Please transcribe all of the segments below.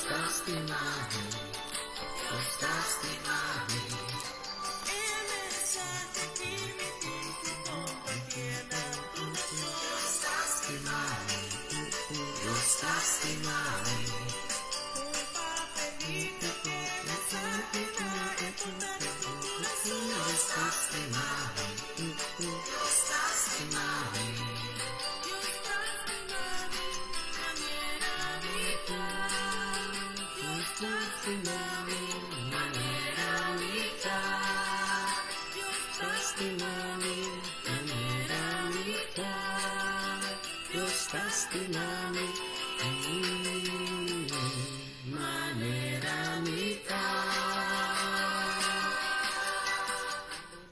Gustaste mami, gustaste mami. El mensaje que me diste compartiendo gustaste mami, gustaste mami. Un papelito que me sabe que tú gustaste mami, gustaste mami.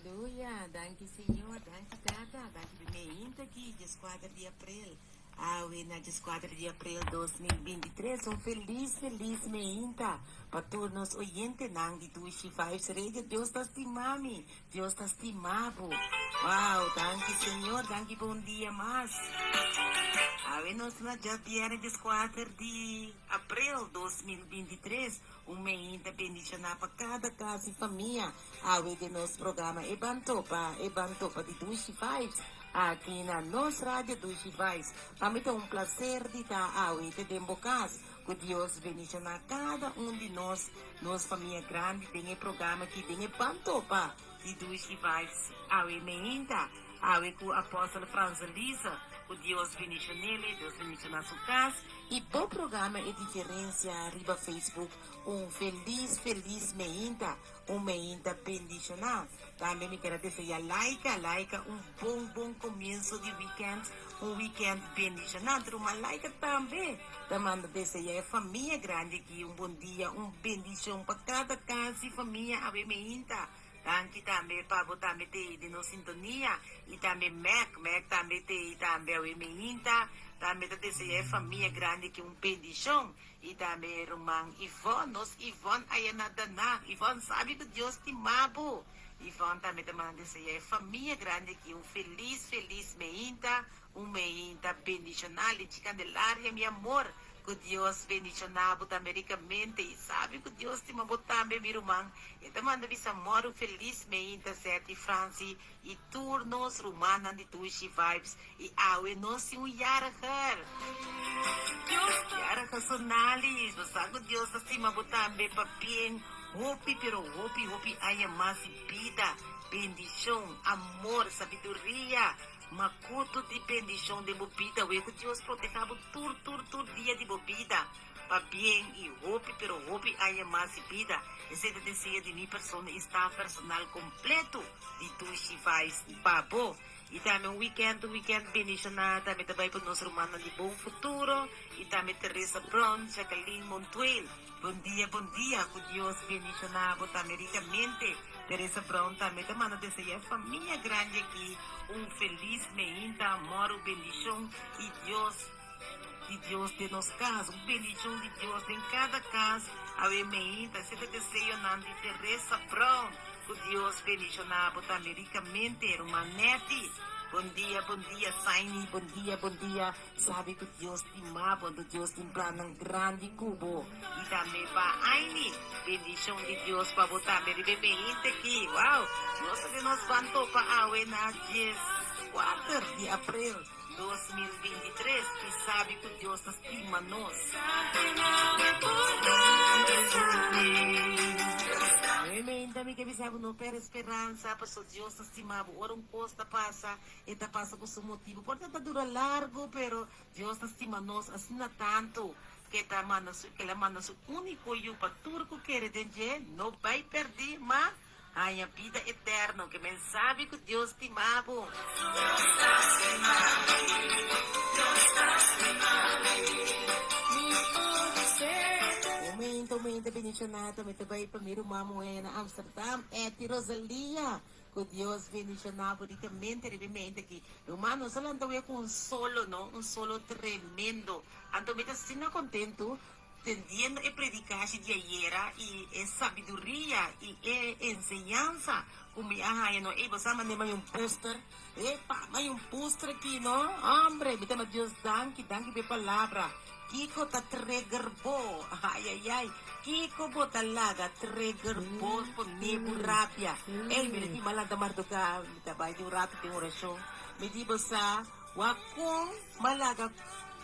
Aleluia, danke Senhor, danke Tata, danke Meinta aqui, dia 4 de abril. Na dia 4 de abril de 2023, feliz Meinta para todos os oyentes de Tuishi Vibes Radio. Deus está estimando, Deus está estimado. Uau, danke Senhor, danke bom dia mais. Nós na dia 4 de abril de 2023, Meinta bendicionar para cada casa e família. De nosso programa Ebantopa de Tuishi Vibes. Aqui na nossa rádio do Chivais. Também tem prazer de estar de Dembocas. Que Deus bendicionar cada de nós, nossa família grande, tem programa que tem Pantopa de do Chivais. Meinta, com o apóstolo Franzelisa, que Deus bendicionar ele, Deus bendicionar sua casa. E bom programa é diferença arriba Facebook, feliz Meinta, Meinta bendicionar. Também me quero dizer, like, bom começo de weekend, weekend bendicionar, uma like também. Também desejar família grande aqui, bom dia, bendição para cada casa e família, Meinta. Danke também para botar de nos sintonia, e também Mac também tem também Meinta. Também desejar família grande que bendição. E também irmã Ivone, aí nada Ivone sabe que Deus te amava. Ivone também desejar família grande que feliz Meinta, Meinta bendicional e de Candelária, meu amor. Que Deus bendicionava também ricamente. E sabe que Deus te amava também, meu irmão. E também deve amor feliz Meinta, Sete Franci, e turnos romana de Tuishi Vibes. E nós se Yarahar sonalis. Sabe que Deus te amava também, papien. Hopi, ai mais vida, bendição, amor, sabedoria, macuto de bendição de bobida, que Deus protejava todo dia de bobida, para bem e hopi, ai mais vida. Esse é desejo de minha pessoa, está personal completo de Tuishi Vibes, babo. E também weekend bendicionado, também também para nós romano de bom futuro, e também Teresa Brown, Jacqueline Montuel. Bom dia, que Deus bendicionado também ricamente. Teresa Brown também manda desejar família grande aqui, feliz Meinta, amor, bendição, e Deus de nos casos, bendição de Deus em cada casa, Meinta, se desejo de Teresa Brown. Que Deus bendicionado também ricamente, irmã Neti. Bom dia, Saini, bom dia. Sabe que Deus te ama, quando Deus tem plano grande cubo. E também para Aini, bendição de Deus para botar bem aqui. Uau! Nós vamos para a na 4 de abril 2023, e sabe que Deus estima nós. Também que sabe não per esperança, para Deus estimava, ora costa passa, e passa por seu motivo. Portanto, dura largo, pero Deus estima nós assim tanto, que ela manda seu único e o paturco que ele tem, não vai perder, mas a vida eterna, que men sabe que Deus te amava. Momento bendicionado, me também primeiro mamoena Amsterdam, Rosalia. Que Deus bendicionado ricamente, aqui. Humano, só não estou com um solo tremendo. Então, me está contento, entendiendo e predicar de ayer y sabiduría y enseñanza. Como no, você manda um poster, may um poster aqui, no? Hombre, me tama Deus, danke pela palavra. Kiko ta trigger po. Ay. Kiko po talaga trigger po po nebo rabia. Mira di malada mardoka, tabay di rato di orasyon. Midi ba sa wakong malaga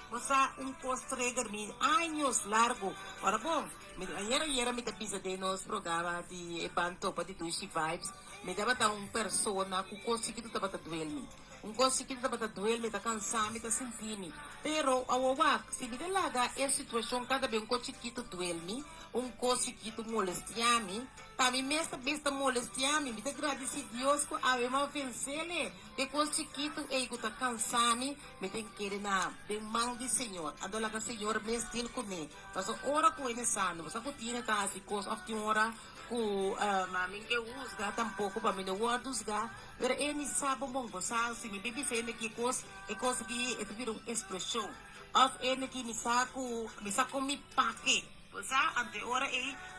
basta un post-trigger mi años largo. Para po, ayer mi tapisa de nos programa di Ebanto pa di Tuishi Vibes. May dapat ang persona kung sikito dapat duel mi. Kung sikito dapat duel mi, kansami, sintimi. Pero awawak, si bidalaga, sitwasyon kagabi, kung sikito duel mi, kung sikito molestiami, kami besta molestiami, bita gradi si Dios ko ave ma vencele. Que kung sikito ko kansami, may tingkiri na, mang di Senyor, adola ka Senyor, may still ko ni. Paso ora ko inesano, basta ko tinata si cause of the ora, ku mamin ke usga tampoco pa minuwados ga pero ni sabo mong basa si mi bibi sa ki kos ki ito birong expression of ki misako mi pake basa ante ora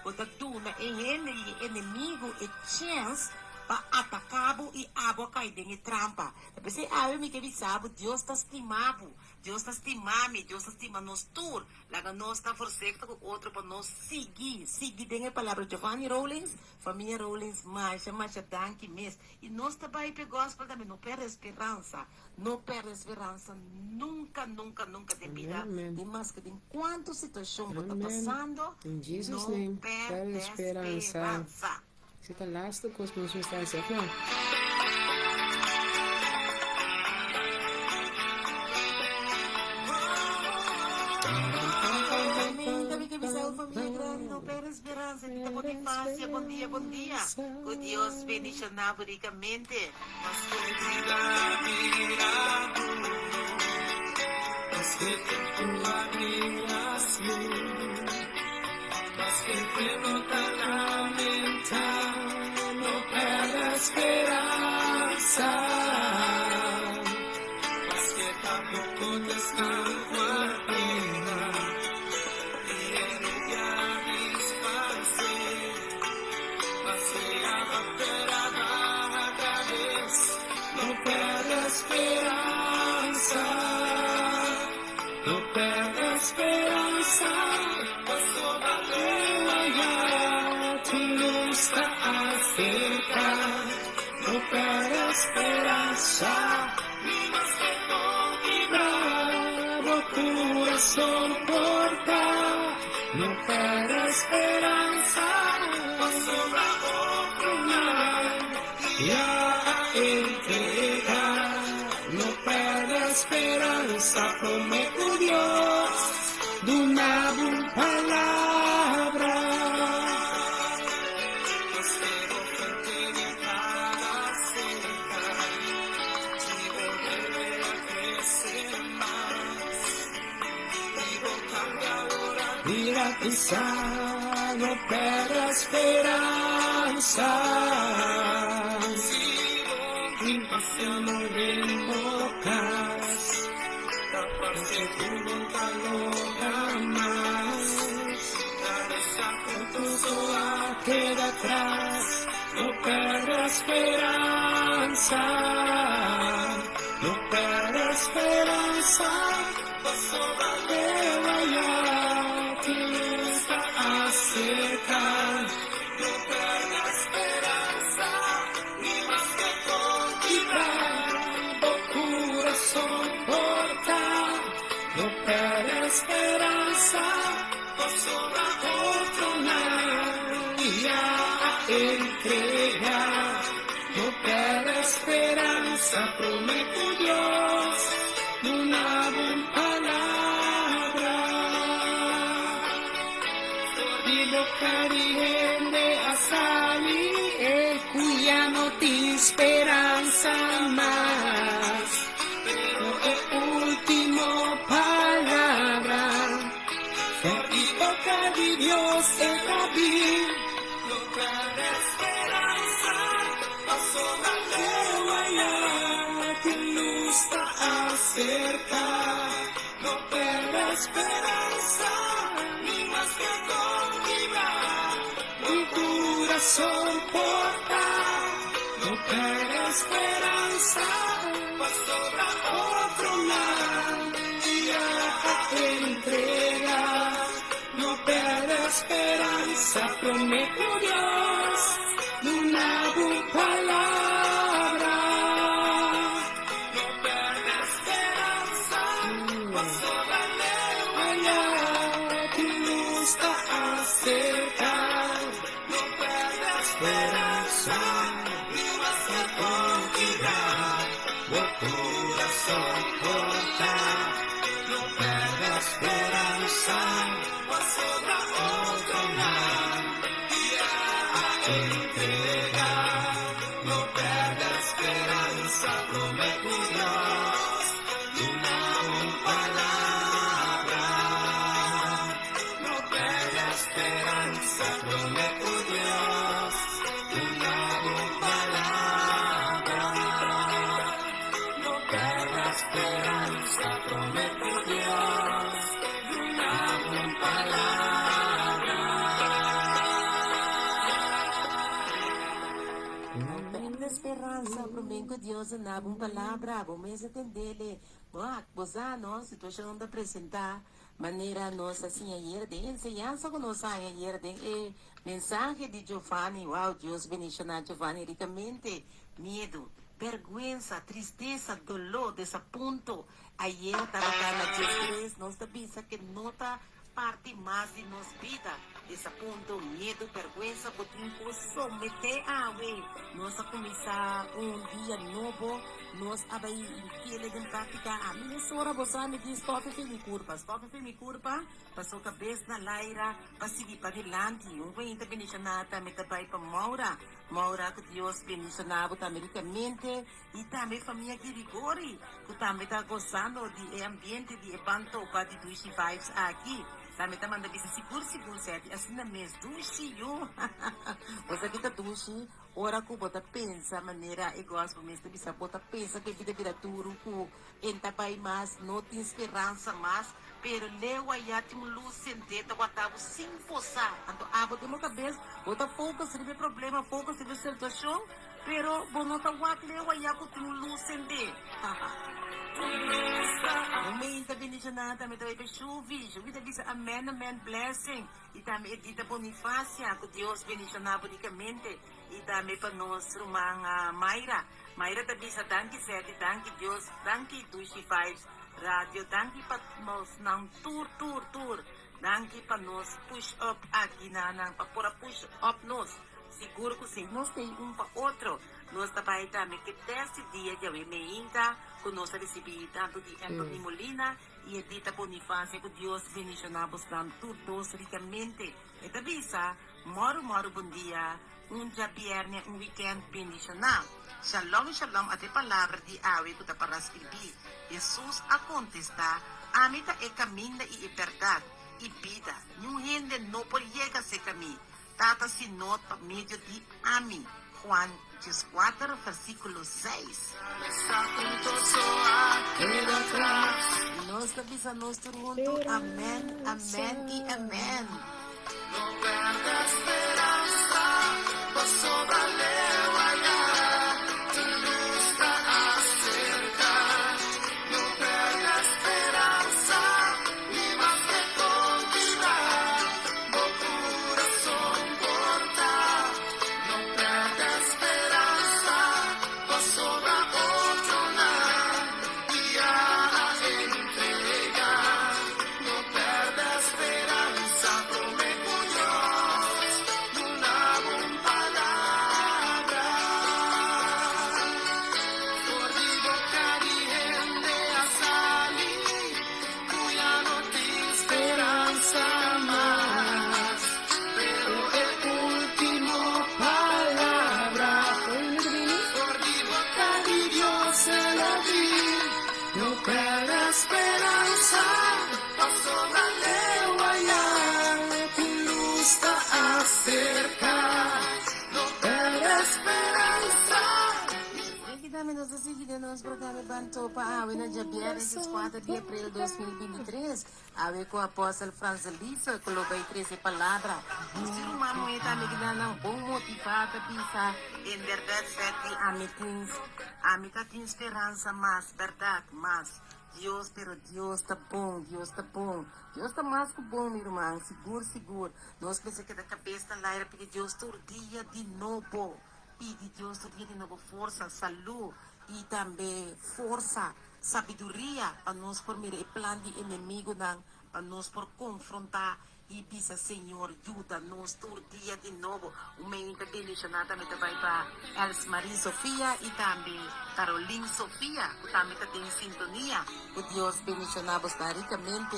botatu na enemigo chance pa atacabo e abo kay dingi trampa tapi se ave mi que bisabo Dios ta estimabo Dios ta estimame, Dios ta estima nos tur. Laga nos ta forsekta com outro para nos seguir. Seguir dengue palavra Giovanni Rollins, família Rollins, Masha, danke mes. E nós também pe gospel também, não perde esperança. Não perde esperança. Nunca de vida. De mais que de quanto situação está passando. In Jesus' name, perde esperança. Is dit de laatste kosmosmisdaad? Ja. No perde esperanza, dita Bonifácia, bom dia. Que Deus bendicionava ricamente. Mas que tú abrirás luz, mas que el pueblo te lamenta, no pierda esperanza, mas que tampoco te están guardando, y en ella disparse, mas que abaterada cada vez, no pierda esperanza. No pierda esperanza, paso ya, tu luz está cerca. No pierda esperanza, ni más que con mi bravo corazón porta. No pierda esperanza, paso otro lado, ya entrega. No pierda esperanza, prometo Dios, de una buena palabra. Espero frente de cada cerca, y volveré a crecer más. Vivo cambia ahora, mira quizá no pierda esperanza. Pasión en bocas, taparse tu boca logra más, cabeza con tu soa queda atrás, no pierda esperanza, no pierda esperanza, paso de vaya, que está cerca, no pierda esperanza, ni más que soporta, no pierda esperanza, paso otro día entrega, no pierda esperanza, prometo Dios, una buena palabra, digo cariende a salir, cuya no te esperanza más. De Dios está bien, no pierda esperanza, paso allá, que luz está cerca, no pierda esperanza, ni más que con mi corazón porta, no pierda esperanza, paso otro lado, ya entre perda esperanza, prometo Dios, una palabra. No perda esperanza, paso la allá, tu luz está cerca. No perda esperanza, mi vas a conquistar, tu corazón porta. No perda esperanza, paso la otro lado, día a entregar. No perda esperanza, prometo Dios, una palabra. No perda esperanza, prometo Dios, una palabra. No perda esperanza, prometo Dios, una palabra. Perda esperança, prometo Deus, na boa palavra, vamos atendê-le. Boa, boa, nossa situação da apresentar, maneira nossa assim ayer de ensinança que nós ayer de mensagem de Giovanni, wow, Deus bendicionar Giovanni ricamente, medo, vergüenza, tristeza, dolor, desapunto. Ayer estava na Jesus, nós pensa que nota parte mais de nossa vida. Desapunto, medo, vergüenza, botinho, someter a nós a começar dia novo, nós a vai querer em prática. A minha senhora, você me diz, stop me curva, passou cabeça na laira, para seguir para dilante. Vai bendicionada, me trabalha para Maura, que Deus bendicionava americamente, e também família que rigori, que também está gostando de ambiente, de evento, para de 2 vibes aqui. Também está mandando seguro, certo? Assim na mês, dushi, yo. Você kita dushi, ora que você pensa, maneira, igual para mês, você pensa que vida duro, que entapai mais, não tem esperança mais, pero lewa ya tem luz senteta, guatavo sem forçar. Então, abo de uma cabeça, você focus sobre problema, focus sobre situação, pero você não está lewa ya que tem luz senteta. May bendicionada, may tayo chuvi, kita bisa amen, blessing. Itami edita Bonifacia, que Deus bendicionava unicamente. Itami pa nos rumang Mayra tabi sa danki seti, danki Deus, danki 25 radio, danki pa nos ng tour. Danki pa nos push up aqui na papura push up nos. Siguro que sim, nós tem pa outro. Nós também também que desse dia de meinta, que nós recebemos tanto de Anthony Molina e Edita Bonifácia, que Deus bendicionamos todos ricamente. E também moro bom dia, dia viernes, weekend bendicional. Shalom, até palavra de awe que para escrever. Jesus a contestar, amita é caminho e verdade e vida. Nenhum gente não pode chegar a esse caminho. Tata se nota meio de ami. Juan 4, versículo 6. Nós bisa nós junto. Amém e amém. No perda esperanza, paso valeu allá, tu luz está cerca. No perda esperanza, mi vas a conquistar, tu corazón porta. No perda esperanza, paso la otro lado, día a entregar. No perda esperanza, prometo Dios, una buena palabra. Por mi boca viene a salir, cuya no tiene esperanza más, pero el último palabra. Por mi boca di Dios se la di, no perda esperanza, paso valeu allá, tu luz está cerca, no perda esperanza. Kita menos seguida nos programa Banto pa awe na viernes 4 de abril 2023. Awe com o apóstolo Franzelisa, colocou 13 palavras. O ser humano está me dando bom motivado a em verdade, sete amitins, amita tem esperança, mas verdade, mas Deus, pero Deus tá bom, Deus tá bom. Deus tá mais que bom, meu irmão. Seguro, seguro. Nós pensamos que da cabeça lá era porque Deus todo dia de novo. Pede Deus todo dia de novo força, saúde e também força, sabedoria para nós por mirar o plano de inimigo, para nós por confrontar. E pisa, Senhor, ajuda-nos todo dia de novo. Uma intervencionada também vai para Els Marie Sofia e também Caroline Sofia, que também está em sintonia. Que Deus bendicionamos ricamente.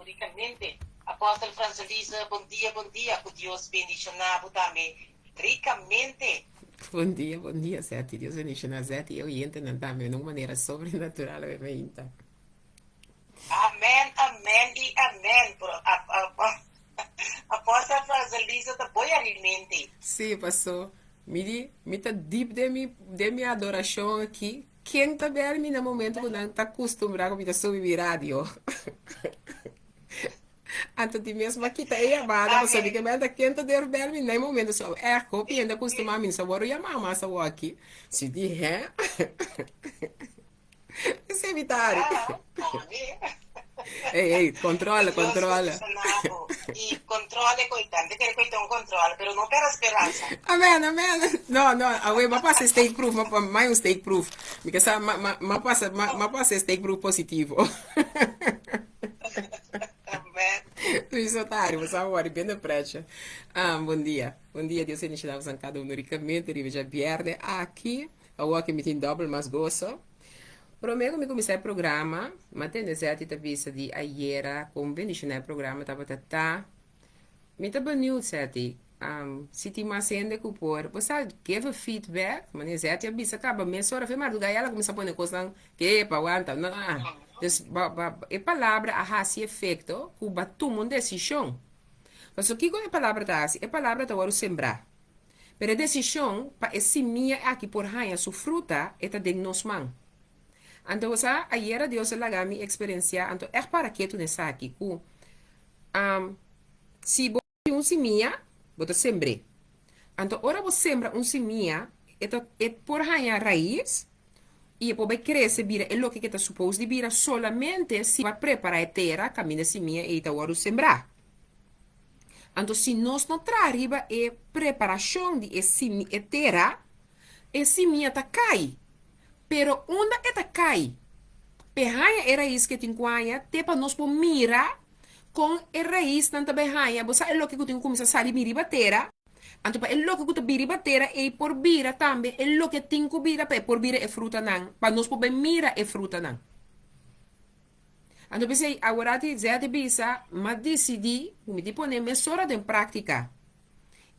Ricamente. Apóstolo Francelisa, bom dia, que Deus bendicionado também ricamente. Bom dia, Zete. Deus bendicionar Zete. Eu entendo também de uma maneira sobrenatural, Meinta. Amém, amém e amém. Apóstolo Francelisa, tá boa realmente. Sim, pastor. Me tá deep de minha adoração aqui. Quem tá bem no momento que não tá acostumado a subir rádio. Anto di mesmo aqui tá aí amada, você diz que me anda quente de bem no momento só é copia ainda costuma a mim só vou chamar mas só aqui. Se diz é. Esse evitar. Ei, controla. E controle coitado, quer coitado um controle, pero não pela esperança. Amém. Não, agora mas passa stake proof, mais um stake proof. Porque sabe, mas passa stake proof positivo. Luiz Otário, você agora bem depressa. Bom dia, Deus te nos dá cada um ricamente, já vierde aqui, agora que me tem dobro mais gosto. Prometo que comecei o programa, mas tem deserto e vista de ayer, como bem disse no programa, estava me tá bonito, certo? Se tem mais gente que por, você give feedback, mas deserto e vista acaba, mas hora foi mais do que ela começa a pôr coisa que para aguentar, não. A palavra a esse efeito que vai tomar uma decisão. Mas o que a palavra dá? A palavra está a sembrar. Mas a decisão, para esse minha aqui por raia sua fruta, está dentro nos mãos. Então, ayer Deus lá minha experiência, então é para que tu nessa aqui, se você tem seminha, você sembra. Então, ora você sembra seminha, é por raia raiz. E poi vai crescer vira é o que está suposto de vira solamente se vai preparar a terra, caminha seminha e está a sembrar. Então, se nós não trabalhamos a preparação de a terra, a seminha está cai. Pero onde está cai? Perraia é raiz que tem coaia, te para nós mirar com a raiz tanta berraia. Você é o que tem que começar a sair miriba terra. Então, é lo que tu bira batera e por bira também é lo que tem que bira por bira é fruta não, para nós poder mira é fruta não. Então, pensei agora te dizer te bisa, mas decidi, me te pôr mesura de prática.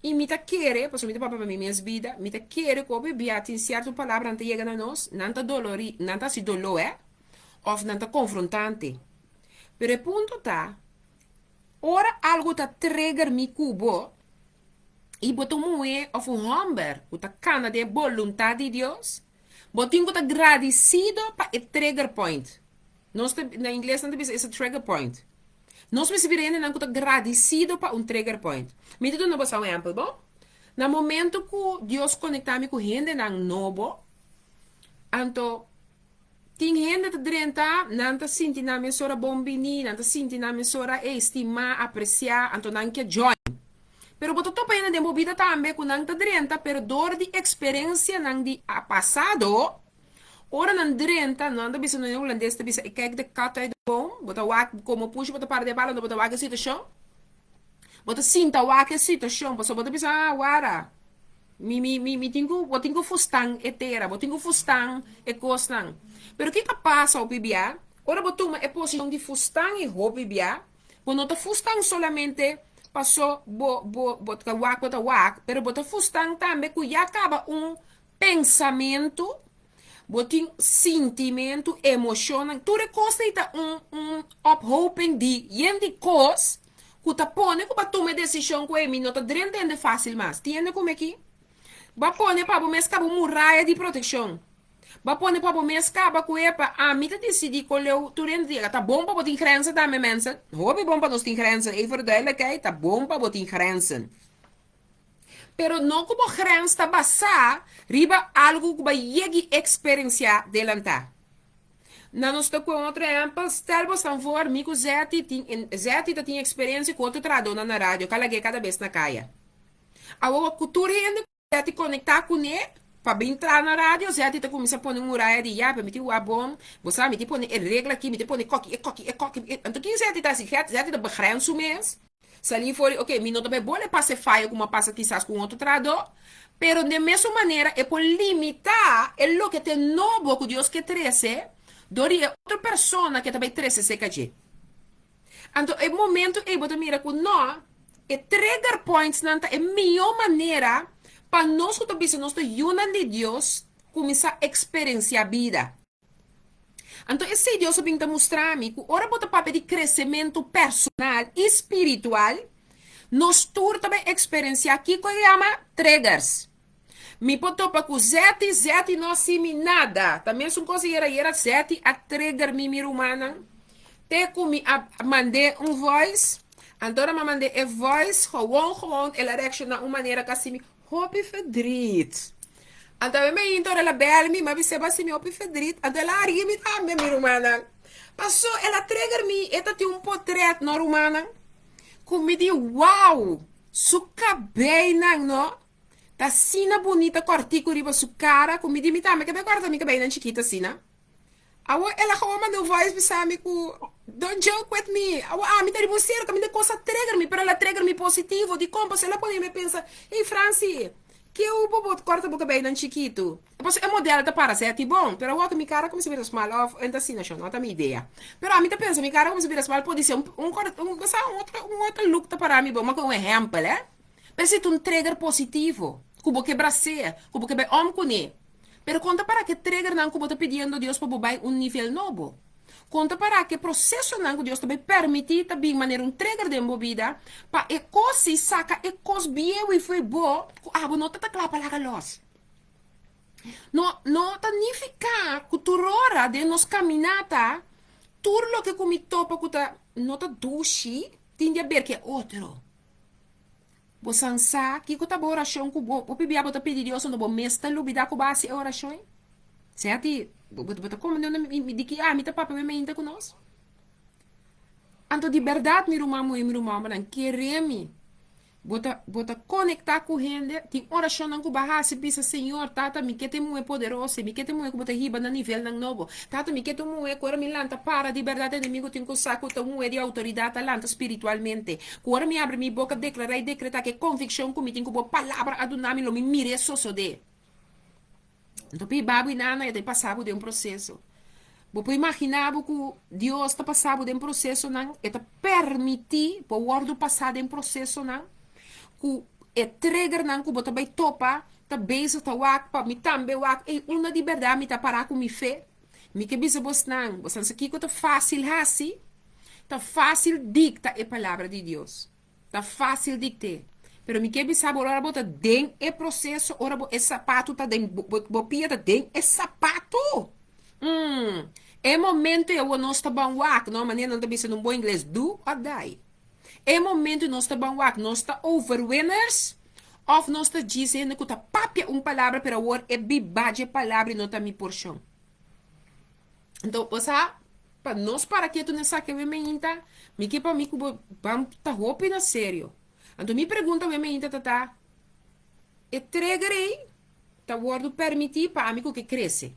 E me tá querer, porque me tá para minha vida, me tá querer que o bebê tem certa palavra não chega a nós, não tá dolori, não tá se dolor ou não tá confrontante. Pero o ponto tá, ora algo tá trigger mi cubo. E botou moer of um hamburger, o cana de vontade de Deus, botou que agradecido para o trigger point. Nós na inglês não é esse trigger point. Nós precisamos não que agradecido para trigger point. Me diga um exemplo, bom? No momento que Deus conecta-me com gente não novo, então tem gente que drenta, não está sentindo na minha sora bombini, não está sentindo na minha sora estimar, apreciar, então não quer join. Pero boto topa ainda de movida também com não tá drenta, pero dor de experiência não de passado, ora não drenta, não anda bisa no holandês, tá bisa ikek de kata de bom, bota wak como puxa, bota para de bala, bota wak a situação, bota sinta wak a situação, bota bisa wara, me tingo fustang etera, botingo fustang e costang, pero que passa o bibia, ora boto uma posição de fustang e ho bibia, quando tá fustang solamente passou bota wak, pero bota fustang também que já acaba pensamento, botin sentimento, emoção, tudo coisa está ophoping de gente coisa que tá pone que para tomar decisão com ele não tá drentando fácil mais, entende como é que? Ba pone pa bo mesca bo murraia de proteção. Ba pone pa bo mesca ba kuepa a mita decidi colheu turente tá bom pa botin grenzen da me mensen. Hobby bom pa nos tin grenzen. Even voor de duidelijkheid, tá bom pa botin grenzen. Pero não como grenzen tá basa riba algo que vai yegi experiência delanta. Na nos com outro exemplo, stel vos dan voor, mico Zeti tinha experiência com outro tradona na rádio, cada vez na caia. A cultura ainda Zeti conectar com ele, para entrar na rádio, Zeti tá começando a pôr um horário de já, para me ter o bom, você me ter pôr regra aqui, me ter pôr coque. Então quem Zeti tá assim, Zeti tá begrenzo mês. Se ali for, ok, mi não também boa passe faia como passa quizás com outro trador, pero de mesma maneira é por limitar é lo que tem novo que Deus quer trazer. Dori é outra pessoa que também traz esse CKG. Então, é momento que você mira que nós, é trigger points, não é a melhor maneira para nós que estamos nossa união de Deus começar a experienciar a vida. Então, esse Deus vem mostrar-me que ora bota papel de crescimento personal e espiritual, nós todos também experienciar aqui que chama triggers. Mi potopa ku zeti não simi nada. Também são coisas era zeti a trigger mi rumana. Te ku mi mandei voice. Agora me mandei voice gewoon ela reacciona uma maneira que assim hopi verdriet. Então me então ela bel mi, mas você vai se me hopi verdriet. Então ela ri mi também mi rumana. Passou ela trigger mi, eta tem portrait no rumana. Ku mi di wow, suka bem não? Tá sina bonita, cortico riba su cara, com me dimita, mas que bem guarda mica bem na chiquita sina. Awa ela como mandou voice bisami ku don't joke with me. Awa me tá ribuceiro, que me dá coisa trigger me, para ela trigger me positivo, de como se ela pode me pensa, ei Franci, que o bobo corta boca bem na chiquito. Depois é modelo da para ser bom, pero o que me cara como se vira mal off, então assim não, não tá minha ideia. Pero a mim tá pensa, me cara como se vira mal pode ser um outro look tá para mim bom, mas com um exemplo, né? Parece um trigger positivo. Kubo quebra ser, kubo quebra com ele. Pero conta para que trigger não kubo tá pedindo a Deus para bobar nível novo. Conta para que processo não que Deus também permitir também maneira trigger de embobida para e cosi saca e cos bieu e foi bom, não tá claro para los. Não tá nem ficar que tu hora de nos caminata, tudo lo que comi topa que tá não tá dushi, tem de ver que é outro. Você ansa que tá boa oração com o bebê bota pedir Deus no bom mês tá lubida com base oração. Certo? Bota como não me diz que me tá papo me ainda com nós. Então de verdade meu irmão não queremos bota conectar com gente, tem oração não com barra se pensa Senhor, tata me que temo é poderoso, me que temo é bota riba na nível não novo. Tata me que temo é cora me lanta para de verdade inimigo tem que saco tamo é de autoridade lanta espiritualmente. Cora me abre minha boca declarar e decretar que convicção comigo tem que boa palavra adunami lo me mire so de. Então pi babu e nana é de passado de processo. Vou imaginar que Deus está passando de processo não, está permitir o word passar de processo não. Que é trigger não que bota bem topa, tá beijo tá wak, pa mi tambe wak, e uma de verdade mi tá parar com mi fé, mi que bisa bos não, você sabe que tá fácil assim, tá fácil dicta a palavra de Deus, tá fácil dictar, pero mi que bisa ora bota den é processo, ora bo é sapato tá den, bo pia tá den é sapato, é momento eu não está bom wak, não maneira não tá bisa num bom inglês, do or die. É momento nós estamos nós estamos overwinners, ou nós estamos dizendo que está papia palavra para o é bibade palavra e não está minha porção. Então, você, para nós para que tu não sabe que me ainda, me que para mim que vamos tá roupa na sério. Então, me pergunta me ainda tá, é tregarei, tá word permitir para amigo que cresce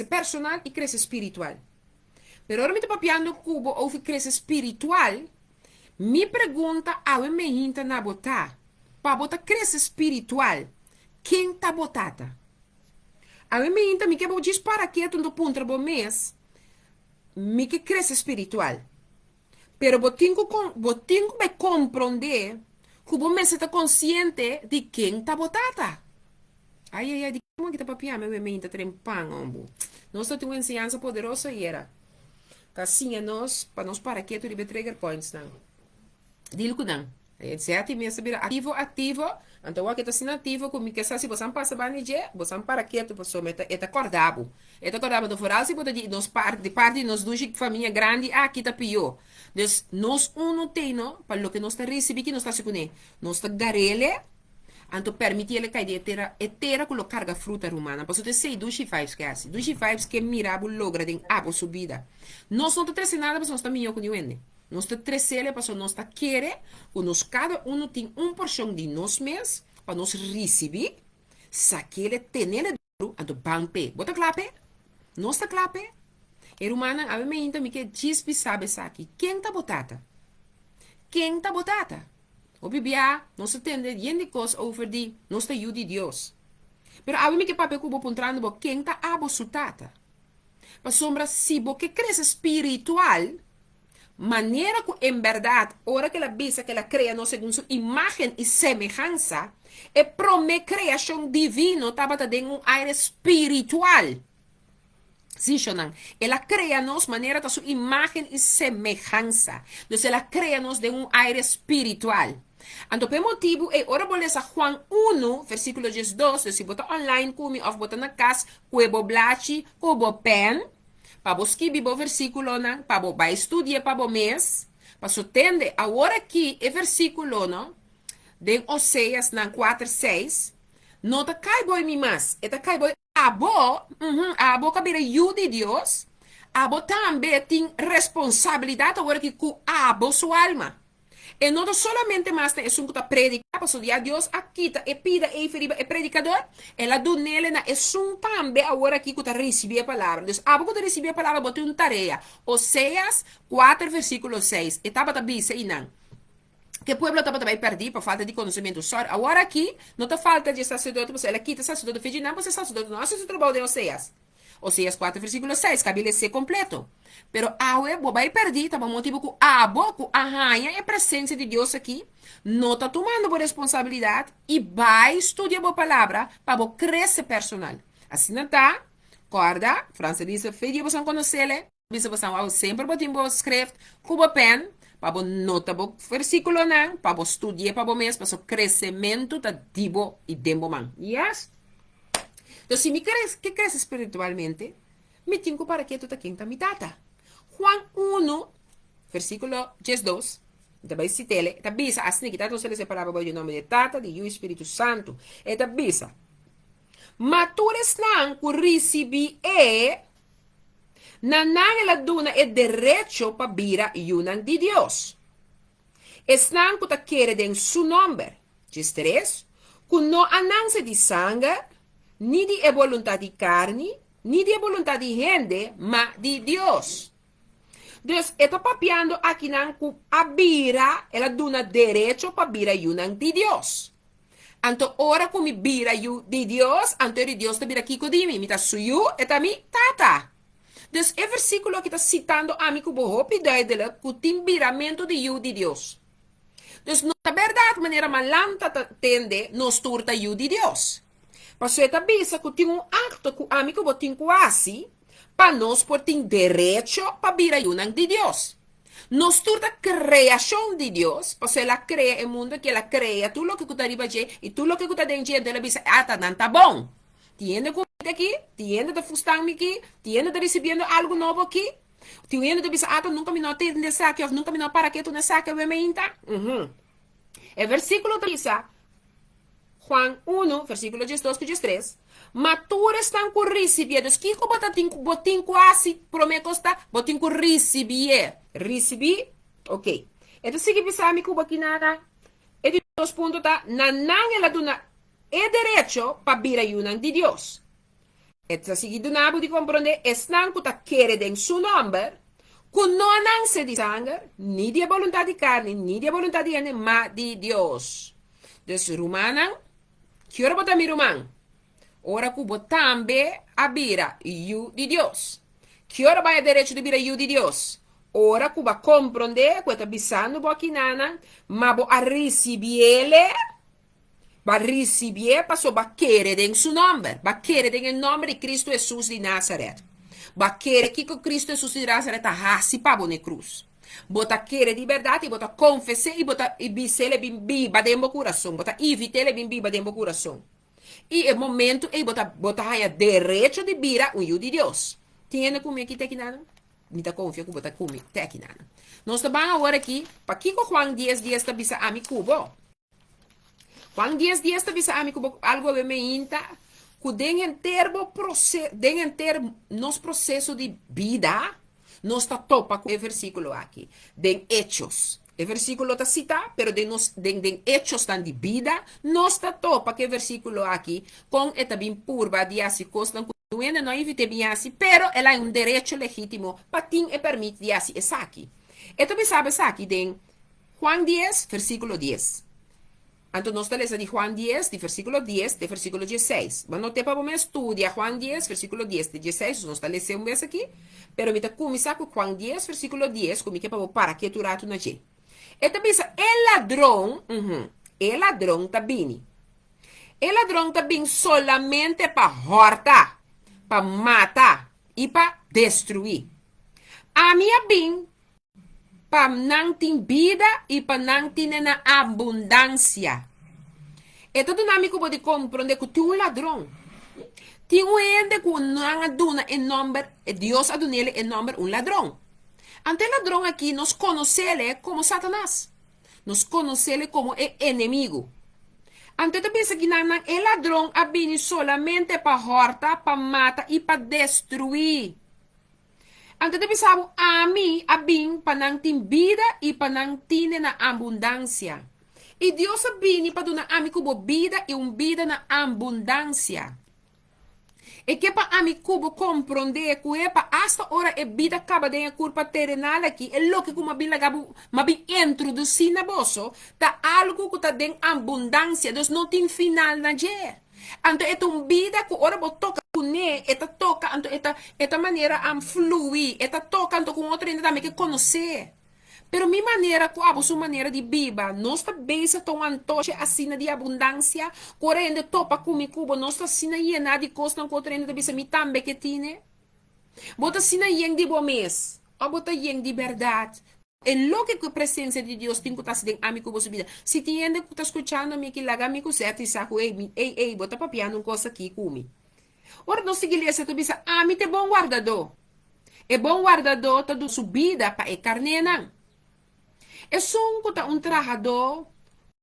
personal e cresce espiritual. Pero ahora me está papiando cubo ou cresce espiritual. Me pergunta a me hinta na botar, para botar cresce espiritual, quem tá botada? A me hinta me que vou diz para que tu não puntra bo mês, me que cresce espiritual. Pero botinho me compreender que o mês está consciente de quem tá botada. Ai, de como que tá papiando me hinta trempang ombo. Nós temos uma ensinança poderosa e era. Assim é nós, para nós para que tu deve trigger points não. Dilo ko nang. Ayan, siya ati may sabi ativo, Então, o que está sinativo, como que se você passa bem você para quieto, você é acordado. É acordado, do foral, se você de parte de nós duas família grande, aqui está pior. Então, nós não tem, não, para o que nós está recebendo, que nós está se conhecendo. Nós está garele, então permite ele cair de terra com a carga fruta romana. Por isso, você sei, 2 que é assim. 2 que mirabo logra de abo subida. Nós não está nada, mas nós está melhor que o ende. Nós está trecele, para nós está querer, que nós cada tem porção de nós mesmos, para nós receber, saquele, tenele duro, então bampe. Bota clape? Nós está clape? E romana, a mim então, que dispe sabe aqui. Quem está botata? Quem está botata? O Biblia, nós tende de coisas over de, nós está de Deus. Pero a mim que papai cubo pontrando, quem está abo sutata? Para sombra, se que cresce espiritual, maneira que, em verdade, hora que ela visa que ela crea, não segundo sua imagem e semelhança, é prome criação divino, estava dando um aire espiritual. Sim, Shonan. Ela crea-nos maneira da sua imagem e semelhança. Então, ela crea-nos de um aire espiritual. Então, por motivo, ora vou ler Juan 1, versículo 12, se botar online comigo, ou botar na casa, cuebo blachi, cubo pen, para você escrever o versículo, para você estudar para o mês, para você entender, agora aqui, é versículo, não? De Oséias, 4:6, não está cai boi mi mais, está cai boi abo cabira you de Deus, abo também tem responsabilidade agora que com abo sua alma. E não solamente mais é um que predicar, para dia Deus aqui e pida e feriba é predicador, ela do nele na é um também agora que está receber a palavra. Então, abo que receber a palavra, botou uma tarefa. Oséias 4, versículo 6. Etapa da bisa e não. Que o povo estava também perdido por falta de conhecimento só. Agora aqui, não está falta de sacerdote, você ela quita sacerdote filho, não, você sacerdote, não, você trabalha de Oséias. Oséias 4, versículo 6, cabelo ser completo. Pero awe, bobai perdido, tá bom motivo que a boca, a rainha é a presença de Deus aqui, não está tomando boa responsabilidade e vai estudar a palavra para crescer personal. Assim não está, corda, França diz, filho, você não conhece ele, você sempre botar escrever, cuba pen, para nota o versículo não, para estudar para o mês, para o crescimento da dibo e dembo man. Yes? Então, se me que cresce espiritualmente, me tenho para que tu está quinta mitata. Juan 1, versículo 12, também se tele, está bisa, assim que tanto se lhe separava o nome de Tata, de Espírito Santo, está bisa. Matures não que recebi nanang ela duna é direito para vira yunan de Deus. Esnan que ta quer den su nome, 3, que não ananse de sangue, ni de vontade de carne, ni de vontade de gente, mas de Deus. Deus está papiando aqui nan que a vira, ela duna direito para vira yunan de Deus. Então, ora como vira yu de Deus, então de Deus está vira aqui com mim, tá suyu, e também tata. Então, é versículo que está citando a mim que o ideia dele que tem viramento de you de Deus. Então, na verdade, maneira malanta tende, nos turta you de Deus. Mas você está vendo que tem um acto que a mim que tem quase, para nós por ter direito para virar you de Deus. Nos turta criação de Deus, porque ela cria o mundo que ela cria, tudo o que está arriba e tudo o que está dentro dela, não está bom. Tiene comida aqui, tiene de fustang aqui, tiene de recebendo algo novo aqui, tiene de bisa nunca me note nesse saque, ou nunca me note para que tu nesse saque, É versículo 3, Juan 1, versículo 12 e 13. Matura estão com recebidos, que como botin quase promecosta, botin com receber, ok. Então sigue bisa me cuba aqui nada, e de 2 pontos tá, nanang ela duna é direito para vir a yunan de Deus. Esta seguida na de compreender estão que quer em seu nome, que não ananse de sangue, nem de vontade de carne, nem de vontade de gente, mas de Deus. Então, Romana, que hora botar mi Roman? Ora que também a vira you de Deus. Que hora vai a direito de vir a you de Deus? Ora que vai compreender que está bisando aqui nana, mas a receber ele. Va receber, passou va querer em seu nome, va querer em nome de Cristo Jesus de Nazaré. Va querer que Cristo Jesus de Nazaré está raspado na cruz. Bota querer de verdade, bota confessar e bota e bisele bimbiba dentro do coração, bota evitele bimbiba dentro do coração. E é momento e bota aí direito de vira o de Deus. Tiene comigo aqui te nada? Me tá confia que bota comigo te aqui nada. Nós estamos agora aqui, para que Juan 10 dias está bisa a mi cubo. Juan 10 dias está bisa a mi cubo algo bem me inta, que den inteiro nos processo de vida, nós está topa com o versículo aqui, den hechos. O versículo está cita, pero den hechos tan de vida, nós está topa que o versículo aqui, com esta bem purba de assim, costam duende não evite bem assim, pero ela é um direito legítimo, para tin e permite de assim, essa aqui. Então, me sabe essa aqui, den Juan 10, versículo 10. Então, nós estamos de Juan 10, de versículo 10, de versículo 16. Mas não tem para você estudar Juan 10, versículo 10, de 16, nós estamos lendo um vez aqui, pero me está começar com Juan 10, versículo 10, como que para que tu rato na gente. Então, pensa, el ladrão está bem. El ladrão está bem solamente para hortar, para matar e para destruir. A minha bem para não ter vida e para não ter na abundância. É todo dinâmico pode compreender que tu é um ladrão. Tem um ente que não aduna em nome, Deus aduna ele em nome um ladrão. Ante ladrão aqui, nós conhecemos como Satanás. Nós conhecemos como o inimigo. Ante tu pensa que o ladrão vem solamente para hortar, para matar e para destruir. Então, pensava, a mim, a bem, para não ter vida e para não ter na abundância. E Deus vem para dar a mim como vida e vida na abundância. E que para a mim como compreender que é para esta hora a vida acaba de curva terrenal aqui, é lo que como bem lagabo, mas bem introduzir na bolso, tá algo que está em abundância, então não tem final na dia. Então, é uma vida que ora vou tocar com ele, toca, então, esta maneira fluir, toca, então, com outra ainda também que conhecer. Pero minha maneira, com a sua maneira de viver, não está bem se tão antoche assim de abundância, correndo topa comigo, não está assim llena de coisas, não correndo de bisa, me também que tiene. Bota assim yen de bom mês, ou bota yen de verdade. É lógico que a presença de Deus tem que estar sendo amigo com sua vida. Se tem gente que está escutando me que laga me certo e saco, ei, bota papiando uma coisa aqui comigo. Ora, não segui essa tu bisa, me é bom guardador. É bom guardador, tá do subida para carne não. É só um trabajador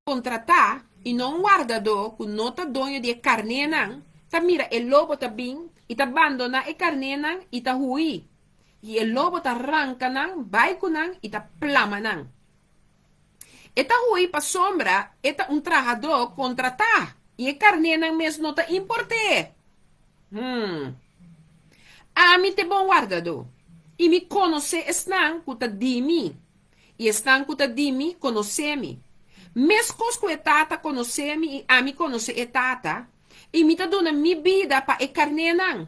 contratar e não um guardador que não tá dono de carne não. Tá mira, o lobo tá bem e tá abandona a carne não e tá ruim. E o lobo tá arranca não, vai com não e tá plama não. Eta ruim para sombra, eta um trabajador contratar e a carne não mesmo não tá importe. A mim te bom guardador. E me conhece estão que tá de mim. E estão que tá de mim, conhece-me. Mescos que a tata conhece-me e a mim conhece a tata. E me tá dando minha vida para a carne não.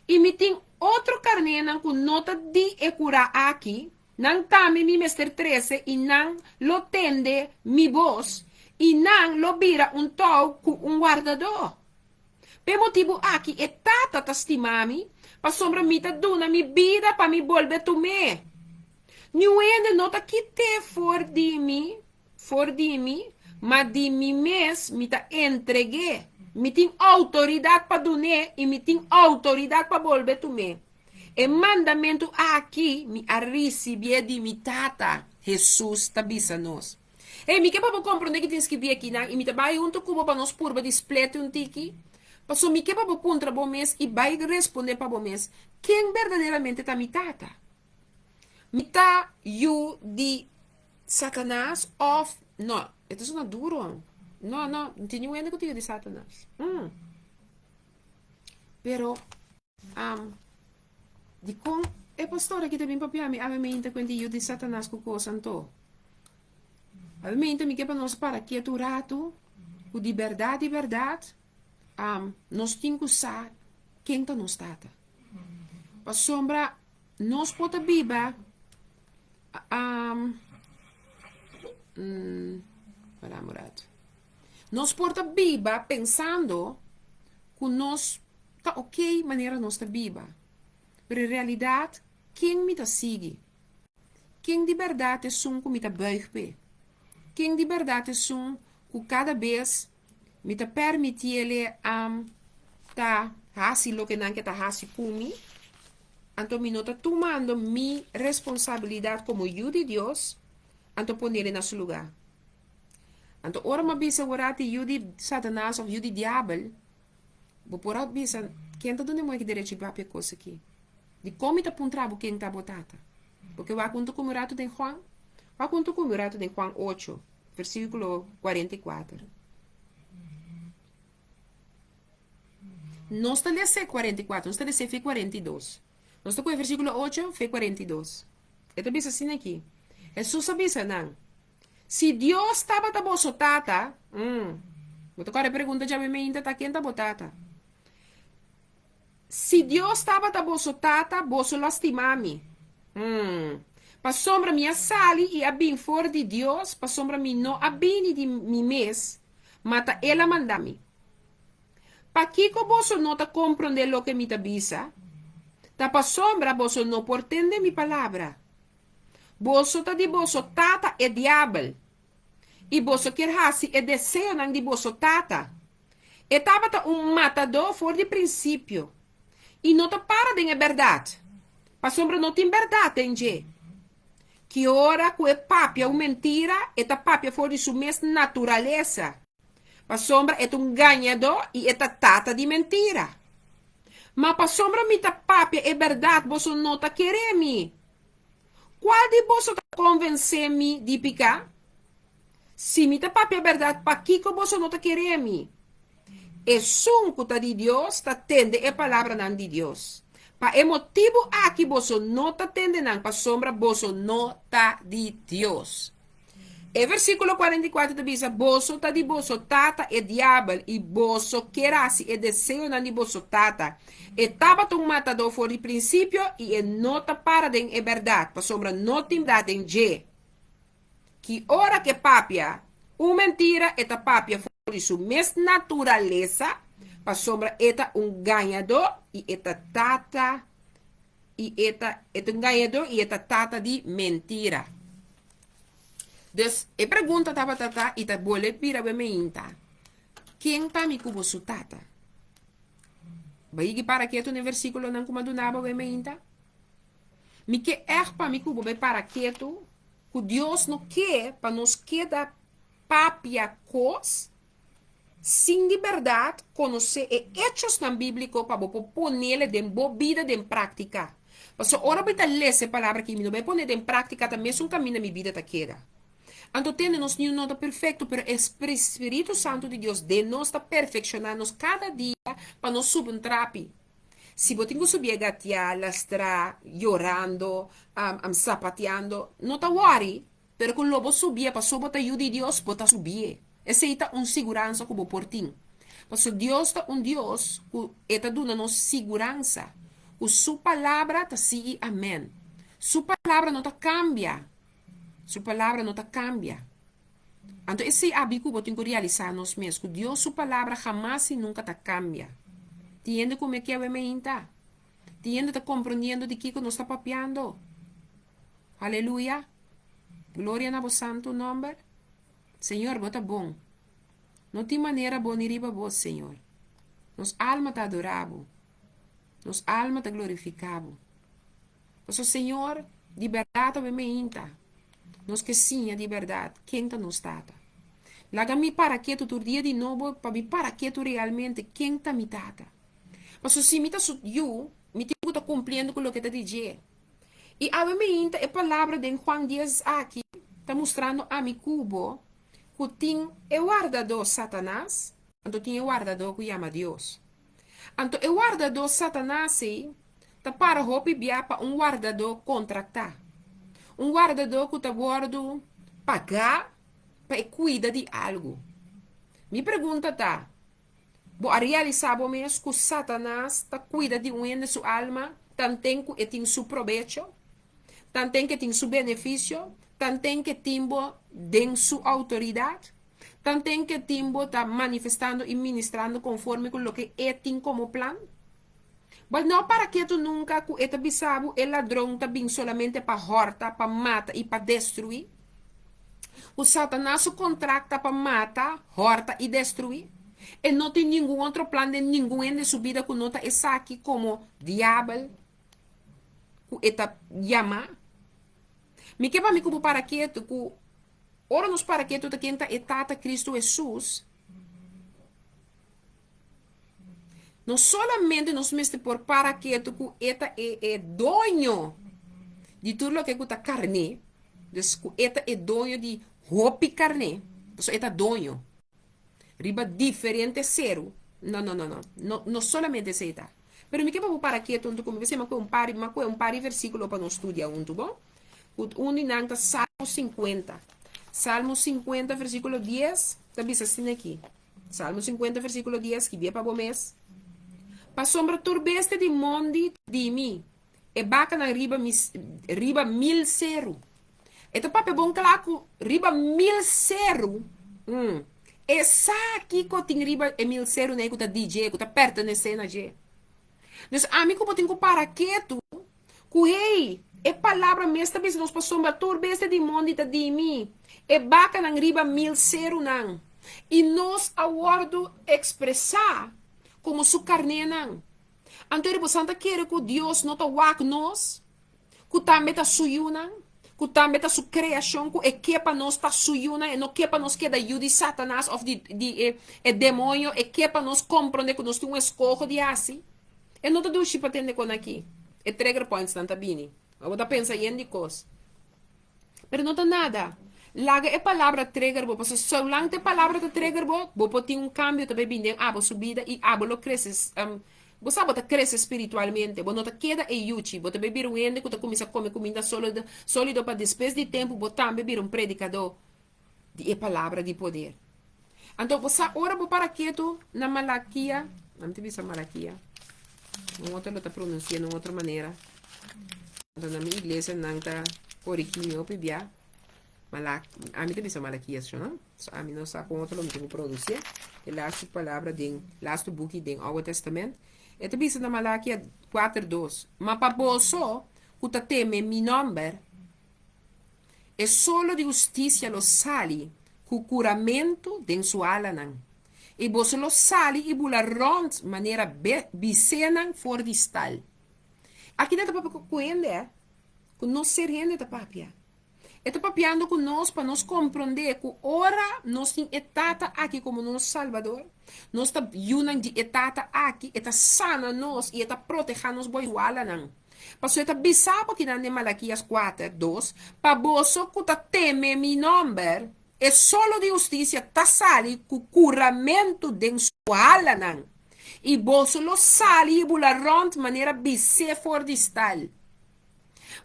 E me tem outro carne não que não tá de curar aqui. Não tame mi Mr. 13 e não lo tende mi voz. E não lo vira um tal com um guardador. Per motivo aqui é tata ta stimami, pa sombra mi ta duna mi vida pa mi volve tu me. Niuende nota que te for di mi, ma di mi mes mi ta entregué. Mi tin autoridade pa dune e mi tin autoridade pa volve tu me. E mandamento aqui mi a receber di mi tata, Jesus ta bisa nos. E mi que pa compreender que tens que vir aqui, e mi ta vai junto com pa nos purba de split um tiki. Passou me que para puntra bom mês e vai responder para bom mês. Quem verdadeiramente está mi tata? Mi tá you de Satanás of... Não, isso não é duro. Não tenho ainda contigo de Satanás. Pero, de com é pastora que também papiami, obviamente, quando eu de Satanás com o santo. Obviamente, me que para nós para que tu rato, o de verdade, nós temos que saber quem está nos tata. Para sombra, nós podemos viver nós podemos viver pensando que nós está ok maneira nós está viva. Mas em realidade, quem me está sigue? quem de verdade é um que me buig. Quem de verdade é um que cada vez me permite ele tá hasi lo que não que tá hasi por mim. Então, me nota tomando minha responsabilidade como eu de Deus, então poner ele no seu lugar. Então, ora uma bisa orate eu de Satanás ou eu de diabo, vou por out bisa, quem tá dando muito direito de papel coisa aqui? De como tá puntrabo quem tá botata? Porque vai conto como rato de Juan, vai conto como rato de Juan 8, versículo 44. Não está lendo 44, não está lendo 42. Nós estamos com o versículo 8, fe 42. Ito bisa assim aqui. Jesus sabi sa nang, se Deus estava ta boso tata, vou tocar a pergunta já me ainda tá quem tá botata. Se Deus estava ta boso tata, boso lastimami. Pa sombra minha sali e abin for de Deus, pa sombra mi no abini de mi mes, mata ela mandami. Pa kiko boso no ta comprende lo que mi ta bisa, tapa sombra boso no portende mi palabra. Boso ta di boso tata e diabel. E boso kirhasi e deseo nang di boso tata. E tapa ta matador for de princípio. E não ta para de verdade. Pa sombra não tem verdade em je. Que ora que é papia mentira e ta papia for de sua mesma natureza. Pa sombra é ganhador e é tata de mentira. Mas para sombra mi ta papia é verdade, você não ta querer me. Qual de você ta convencer me de picar? Se mi ta papia é verdade, para que você não ta querer me? É sunco ta de Deus, ta tende a palavra não de Deus. Para motivo aqui você não ta tende não, para sombra você não ta de Deus. E versículo 44 diz, boso ta di boso tata e diabel, e boso querasi e deseo na di boso tata. E taba tong matador for di princípio, e nota para den e verdade, pa sombra nota verdade en je. Que ora que papia, mentira, eta papia for di su mes naturaleza, pa sombra eta ganhador, e eta tata, e eta ganhador, e eta tata di mentira. Dus, e pergunta tava tata e ta bolet pira be meinta. Quem tá mi kubo su tata? Baigi para quieto no versículo não como dunaba be meinta. Mi que erpa mi kubo be para quieto, que Deus não quer para nos queda papia cos, sem de verdade conhecer e hechos na bíblico para pôr nele de bobida de prática. Mas ora bita ler essa palavra que me não vai pôr em prática também um caminho na minha vida ta queda. Então, temos não está perfeito, mas o Espírito Santo de Deus de nós está perfeccionando-nos cada dia para nos subir um trapi. Se você tem que subir gatear, lastrar, chorando, sapateando, não está worry, mas quando lobo subir, para subir a ajuda de Deus, pode subir. Essa é uma segurança como portinho. Mas Deus é Deus que está dando segurança. Que sua palavra está sigue amém. Sua palavra não está cambia. Sua palavra não cambia. Então, esse hábito que temos que realizar nós mesmos. Que Deus, sua palavra, jamais e nunca cambia. Tiende como é que é meinta. Tiende está compreendendo de que nós está papiando. Aleluia. Glória na vosso santo nome. Senhor, bota bom. Não tem maneira boa nem riba vos, Senhor. Nos alma está adorado. Nos alma está glorificado. Mas o Senhor, de verdade, é meinta. Nos que sim, de verdade, quem está nos tata. Laga-me para que tu dia de novo, para me para que tu realmente, quem está me tata. Mas se me está eu, me tenho que cumprindo com o que está dizendo. E a mim, a palavra de Juan 10 aqui, está mostrando a mi cubo, que tem o guardador Satanás, então tem o guardador que chama Deus. Então, o guardador Satanás, está para roupa e para guardador contratar. Guardador que está guardando pagar para cuidar de algo. Me pergunta tá, vou realizar o mesmo que Satanás está cuida de de sua alma, tanto que tem seu proveito, tanto que tem seu benefício, tanto que tem de sua autoridade, tanto que tem está manifestando e ministrando conforme com o que tem como plano. Mas não para que tu nunca que eta bisabo el ladrão também solamente para horta, para mata e para destruir. O Satanás o contrata para matar, horta e destruir. E não tem nenhum outro plano de ninguém em sua vida que não está aqui como diabo, que eta chama. Me que para mim como para que tu, ora nos para que tu te quenta etata Cristo Jesus. Não solamente nos mete por para que tu eta é dono de tudo o que é carne. Dus eta é dono de roupa carne. Então eta dono. Riba diferente zero. Não, não, não, não. Não, não solamente esse eta. Pero me que para que tu como você mas um par versículo para nós estudar um, bom? Um dinanta Salmo 50. Salmo 50 versículo 10, também assim aqui. Salmo 50 versículo 10, que via para o mês. Pa sombra turbeste de mondi di mi. E baca na riba mil zero. Então, papo é bom claro, riba mil zero. E sa aqui que tem riba é mil zero, né? Que tá DJ, que tá pertencendo a G. Então, amigo, eu tenho para que tu, que hey, é palavra mesmo, mas nós passamos a turbeste de mondi di mi. E baca na riba mil zero, não. E nós, aguardo expressar como su carne não. Então, você não quer que Deus não te nós, que também está suyo não, que também está sua criação, que equipa nós está suyo não, e não equipa nós que da de Satanás ou de demônio, equipa nós compreender que nós temos um escolho de assim. E não te dou para atender com aqui. E trigger points não está bem. Eu vou pensar em coisas. Mas não está nada. Laga é palavra trigger, porque solange a palavra de trigger, você tem um cambio também bem dentro sua vida e lo cresce. Você cresce espiritualmente, você não queda em yuchi, você beber um ende que você começa a comer comida sólido para depois de tempo, você também beber um predicador de palavra de poder. Então, você ora para que tu na Malaquia, não te visa Malaquia, não outro lo está pronunciando de outra maneira. Então, na minha igreja não está corrigindo, pibia. A mim também são Malaquias, não? A mim não sabe com outro nome que eu produzir. E last palavra de last book do Novo Testamento. E também na Malaquia 4:2. Mas para você, que teme mi nome, é solo de justiça lo sali, com curamento de sua alma. E você lo sali e bula rond maneira bicenan for de stal. Aqui dentro para coende, que não ser rende da papia. Estou papiando conosco para nos compreender que ora nós temos etata aqui como nosso Salvador. Nós estamos junando de etata aqui, está sana nós e está protegendo nos boi wala não. Passo está bisabo que na Malaquias 4:2, para você que está teme mi nome, é solo de justiça está sali com curamento de sua alma não. E você lo sali e bularão de maneira bise for de tal.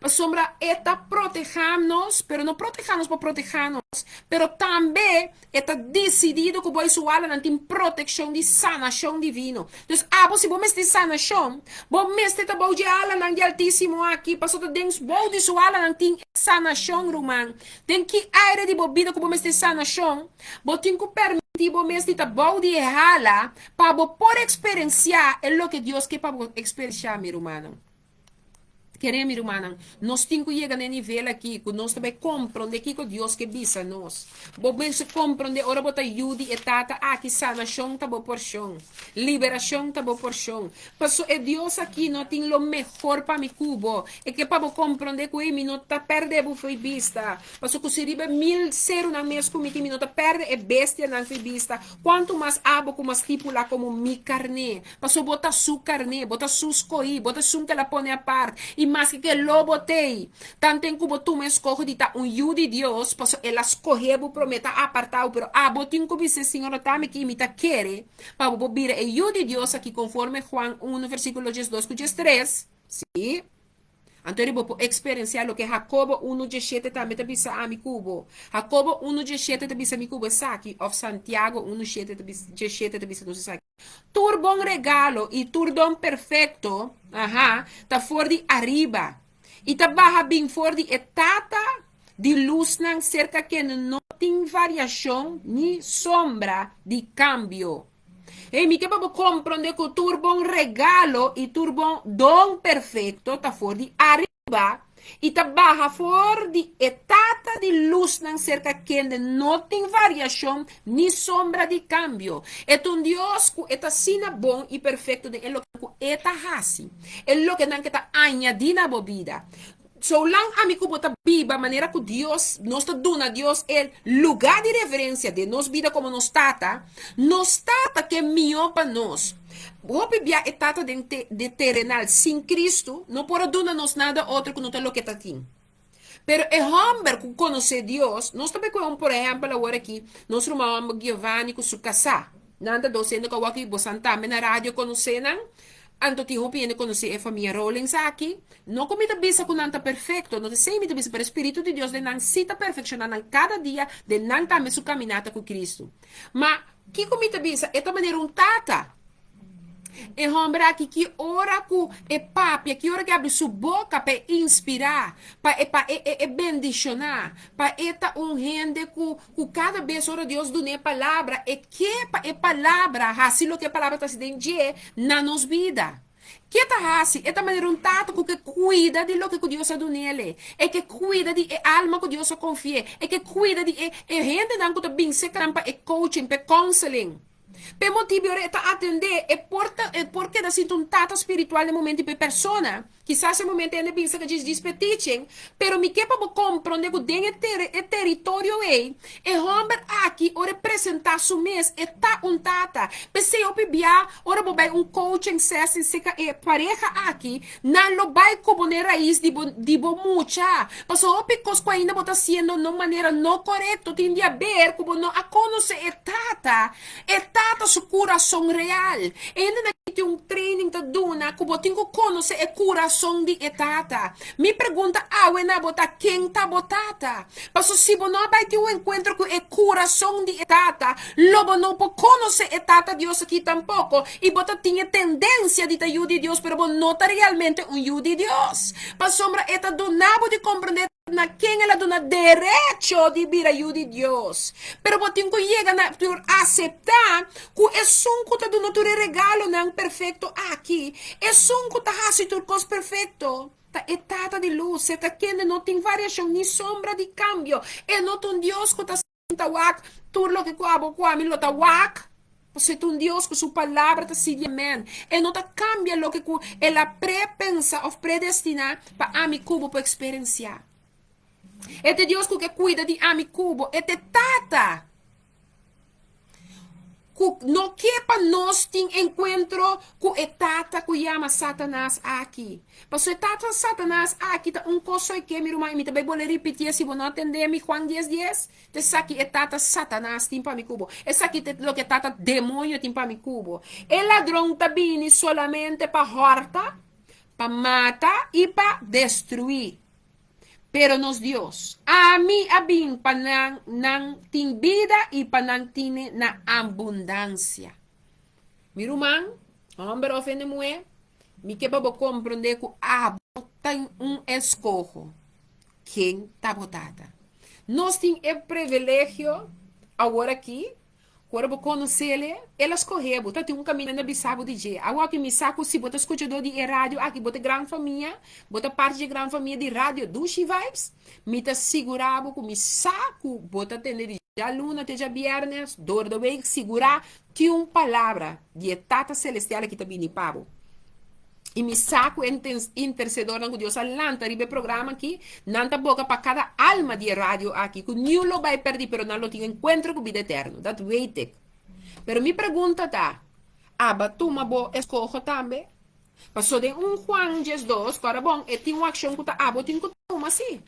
Mas sombra está protegendo-nos, pero não protegemos para proteger-nos, pero também está decidido que vai sua alma tem proteção de sanação divino. Então, se você tem sanação, você está bom de alma de altíssimo aqui, passou de dentro bom de sua alma tem sanação, romano. Tem que aire de bebida que você tem sanação, você tem que permitir você está bom de errá-la para poder experienciar o que Deus quer para experienciar, meu irmão. Queremos, irmã, nós temos que chegar no nível aqui, que nós também compreender que Deus que visa nós. Você compreender, ora você ajuda e tata, que sanação está boa porção, liberação está boa porção. Porque é Deus aqui, não tem o melhor para me cubo, é que para compreender que eu não está perdendo a vista. Porque se você riba 1000 zero na mês comigo, não está perdendo é bestia na vista. Quanto mais abo, como mais tipo lá, como mi carne. Porque bota sua carne, bota suas coí, bota sua que ela põe a parte. E mas que lobo tem, tanto em como tu me escolhe de estar judo de Deus, posso ela escolher o prometa apartar, pero botin que dice Senhor também que me quer, para bobir o judo de Deus aqui conforme Juan 1 versículo 2 que 3, sim. Então ele vai experienciar o que Jacobo 1:17 também te bisa a mi cubo. Jacobo 1:17 te bisa mi cubo aqui, of Santiago 1:17 te bisa nos aqui. Tur bom regalo e tur dom perfeito, tá fora de arriba. E tá barra bem fora de etata de luz não cerca que não tem variação nem sombra de cambio. E mi che proprio comprende che turbo un regalo e turbo don perfetto ta fuori arriba e ta baja fuori e tata di luz nan cerca que no tem variação ni sombra de cambio. É um Deus que está sina bom e perfeito de lo que está hasi. É lo que não que está añadina bobida. So lang ami ko bota biba maneira que Deus nos está dando a Deus el lugar de reverência de nos vida como nos tata que é melhor para nós. Hope bia etata de terrenal sem Cristo não pode dar-nos nada outro que não tem lo que está aqui. Pero é homem que conhece Deus, nós também conhecemos, por exemplo, agora aqui, nós chamamos Giovanni com sua casa. Nada docendo que eu aqui, você está na rádio conhecendo, anto ti hopi ene conhecer a família Rollins aqui, não comida bisa com nanta perfeito, não sei me bisa para o Espírito de Deus de não cita perfeccionando cada dia de não também sua caminhada com Cristo. Mas que comida bisa é da maneira tata. E homem aqui que ora com e papi, que ora que abre sua boca para inspirar, para bendicionar, para eta gente que cada vez ora Deus dune palavra e que é palavra, assim lo que a palavra está se dizendo na nos vida. Que tá assim, é da maneira tato que cuida de lo que Deus ha dado nele, é que cuida de alma que Deus confia, é que cuida de gente não que tá bem se campa e coaching, e counseling. Per motivi oretta attendere e perché da sinto un tata spirituale nei momenti per persona chissà se momenti ne pensa che ci dispeticen però mi che proprio comprende che den e territorio e homber aqui o representa su mes e ta un tata per se io bia ora bobai un coaching session seca e pareja aqui non lo bai como ne raiz di bo mucha passo opi cos qua ainda bota haciendo no manera no correcto tindi a ver como no a conocer e tata su coração real. E ainda naquele um training da duna, que eu tenho que conhecer o coração de etata. Me pergunta, na bota quem tá botata? Mas se você não vai ter um encontro com o coração de etata, logo não pode conhecer etata Deus aqui tampouco. E bota tinha tendência de ter de Deus, pero não tá realmente um de Deus. Mas sombra eta donabo de compreender na quem ela dona direito de vir a de Deus. Pero botin ko llega na aceitar que é som que tá dando tu regalo não perfeito aqui. É som que tá hasi tu cos perfeito. Ta etata de luz, certa que não tem variação nem sombra de cambio. É não um Deus que tá sinta wak, tu lo que qua mi lo ta wak. Você é um Deus que sua palavra está se amém. E não tá cambia lo que ela pré-pensa ou predestina para a mi cubo para experienciar. Este Deus que cuida de ami cubo, este tata. No quepa nós tem encontro com o tata que chama Satanás aqui. Mas o tata Satanás aqui tá coisa que meu irmão me também vou repetir se você não entender me Juan 10:10. Te saque o tata Satanás tem para mi cubo. Essa aqui lo que tata demônio tem para mi cubo. O ladrão tá vindo solamente para horta, para matar e para destruir. Pero nos Dios, a mí abin panang nang ting vida y panang tine na abundancia. Mi rumang, hombre ofende mue, mi que babo comprende que tem escojo. Quem tá botada? Nós tem o privilégio, agora aqui, quando eu conhecer ele escorreu, então tem caminho na bisabo de dia. Agora que me saco, se bota escutador de rádio, aqui bota grande família, bota parte de grande família de rádio, Dushi Vibes, me tá segurado com me saco, bota atender de aluna, até já viernes, dor do bem, segurar, que palavra de tata celestial que tá vindo pavo. E me saco intercedor com Deus alanta ribe programa aqui, nanta boca para cada alma de rádio aqui, que nenhum lo vai perder, pero não lo tem encontro com vida eterno. That waiting. Pero me pergunta tá, tu ma bo escojo também? Passou de Juan 10:2, agora bom, e tem uma ação que tá, tem que tomar assim.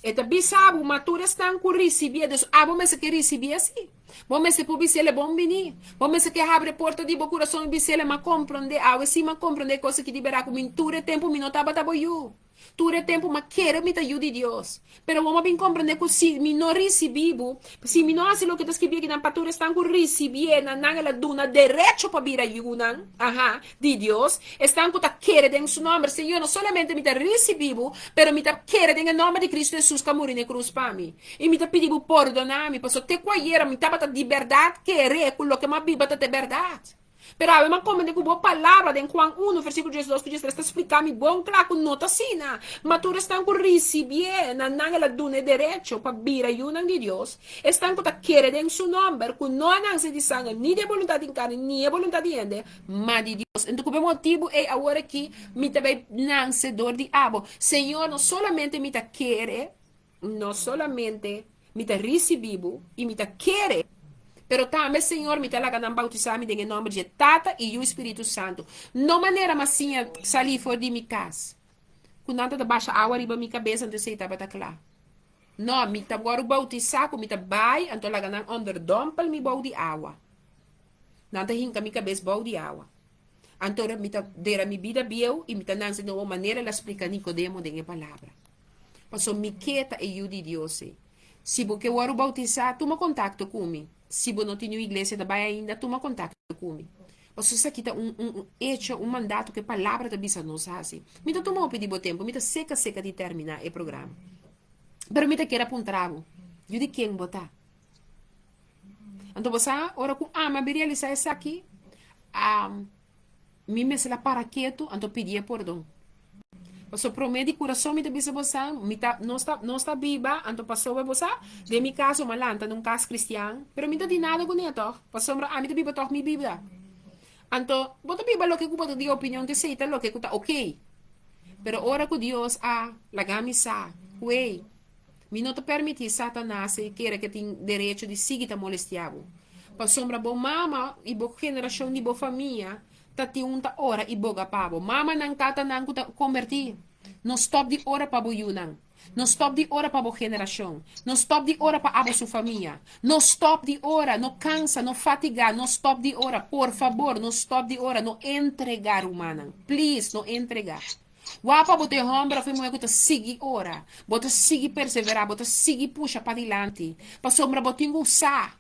E tá bisabo, matura estão com receber, mas que receber assim. Bom, se può bisele bom venir. Bom, se que abre porta di bo coração bisele ma comprende, se ma comprende coisa que libera com ture tempo mi notaba tabo eu. Ture tempo ma quero mi ta de Deus. Pero vamos bem compreender que se mi não recebibo, se mi não hace lo que está escrito aqui na patura estão com receber na ela duna derecho para vir ayunan, de Deus, estão com ta querer em seu nome, Senhor, não solamente mi ta recebibo, pero mi ta querer em nome de Cristo Jesus que morreu na cruz para mim. E mi ta pedibo perdonar-me, porque te quaera mi ta de verdade querer com lo que ma biba ta de verdade. Pero ave man como de kubo palavra de Juan 1, versículo 12, que Jesus está explicando bom claro com nota sina. Mas tu estão com recibir na nangela dune derecho para vir a yunang de Deus. Estão com ta querer em seu nome, com não anang se de sangue, ni de vontade de carne, ni de vontade de ende, mas de Deus. Então, o motivo é agora que me também não se dor de abo. Senhor, não solamente me ta querer, não solamente me ta recebido e me ta querer, pero também, Senhor, me telaga não bautizar-me em nome de Tata e o Espírito Santo. Não maneira massinha salir fora de minha casa. Quando anda de baixa água riba minha cabeça, então sei estava lá. Não, me tá agora bautizar, me tá bai, então laga não underdompel me bau de água. Não tá hinca minha cabeça bau de água. Então me tá dera mi vida bieu e me tá não se de uma maneira ela explica Nicodemo de palavra. Passou me quieta e eu de Deus. Se você quer bautizar, toma contato comigo. Se você não tem igreja também ainda, toma contato comigo. Você isso aqui tá um mandato que a palavra da bisa nos hace. Me tá tomando pedir tempo, me tá seca de terminar o programa. Pero me tá quer apontar. Eu de quem botar. Então você, ora com ama realizar isso aqui, me se la para quieto, então pedir perdão. Você promete coração me bisa você, não está viva, então passou a você, de mi caso malanta num caso cristiano, pero me tá de nada com isso, passou a me tá viva toch mi vida. Então, você viva lo que você tem opinião que seita lo que está ok. Pero ora com Deus lagami sa, ué, me não te permite Satanás que tem direito de seguir a molestiabo. Passou a bom mama e boa geração de boa família, tati unta ora e boga pabo. Mama nang tata nang kuta convertir. No stop di ora pa bo yunang. No stop di ora pa bo generação. No stop di ora pa abo su família. No stop di ora, no cansa, no fatiga, no stop di ora. Por favor, no stop di ora, no entregar humanang. Please, no entregar. Wapa bote hombra foi mo kuta sigi ora. Bota sigi perseverar, bota sigi puxa para dilante. Pa sombra botingo sa,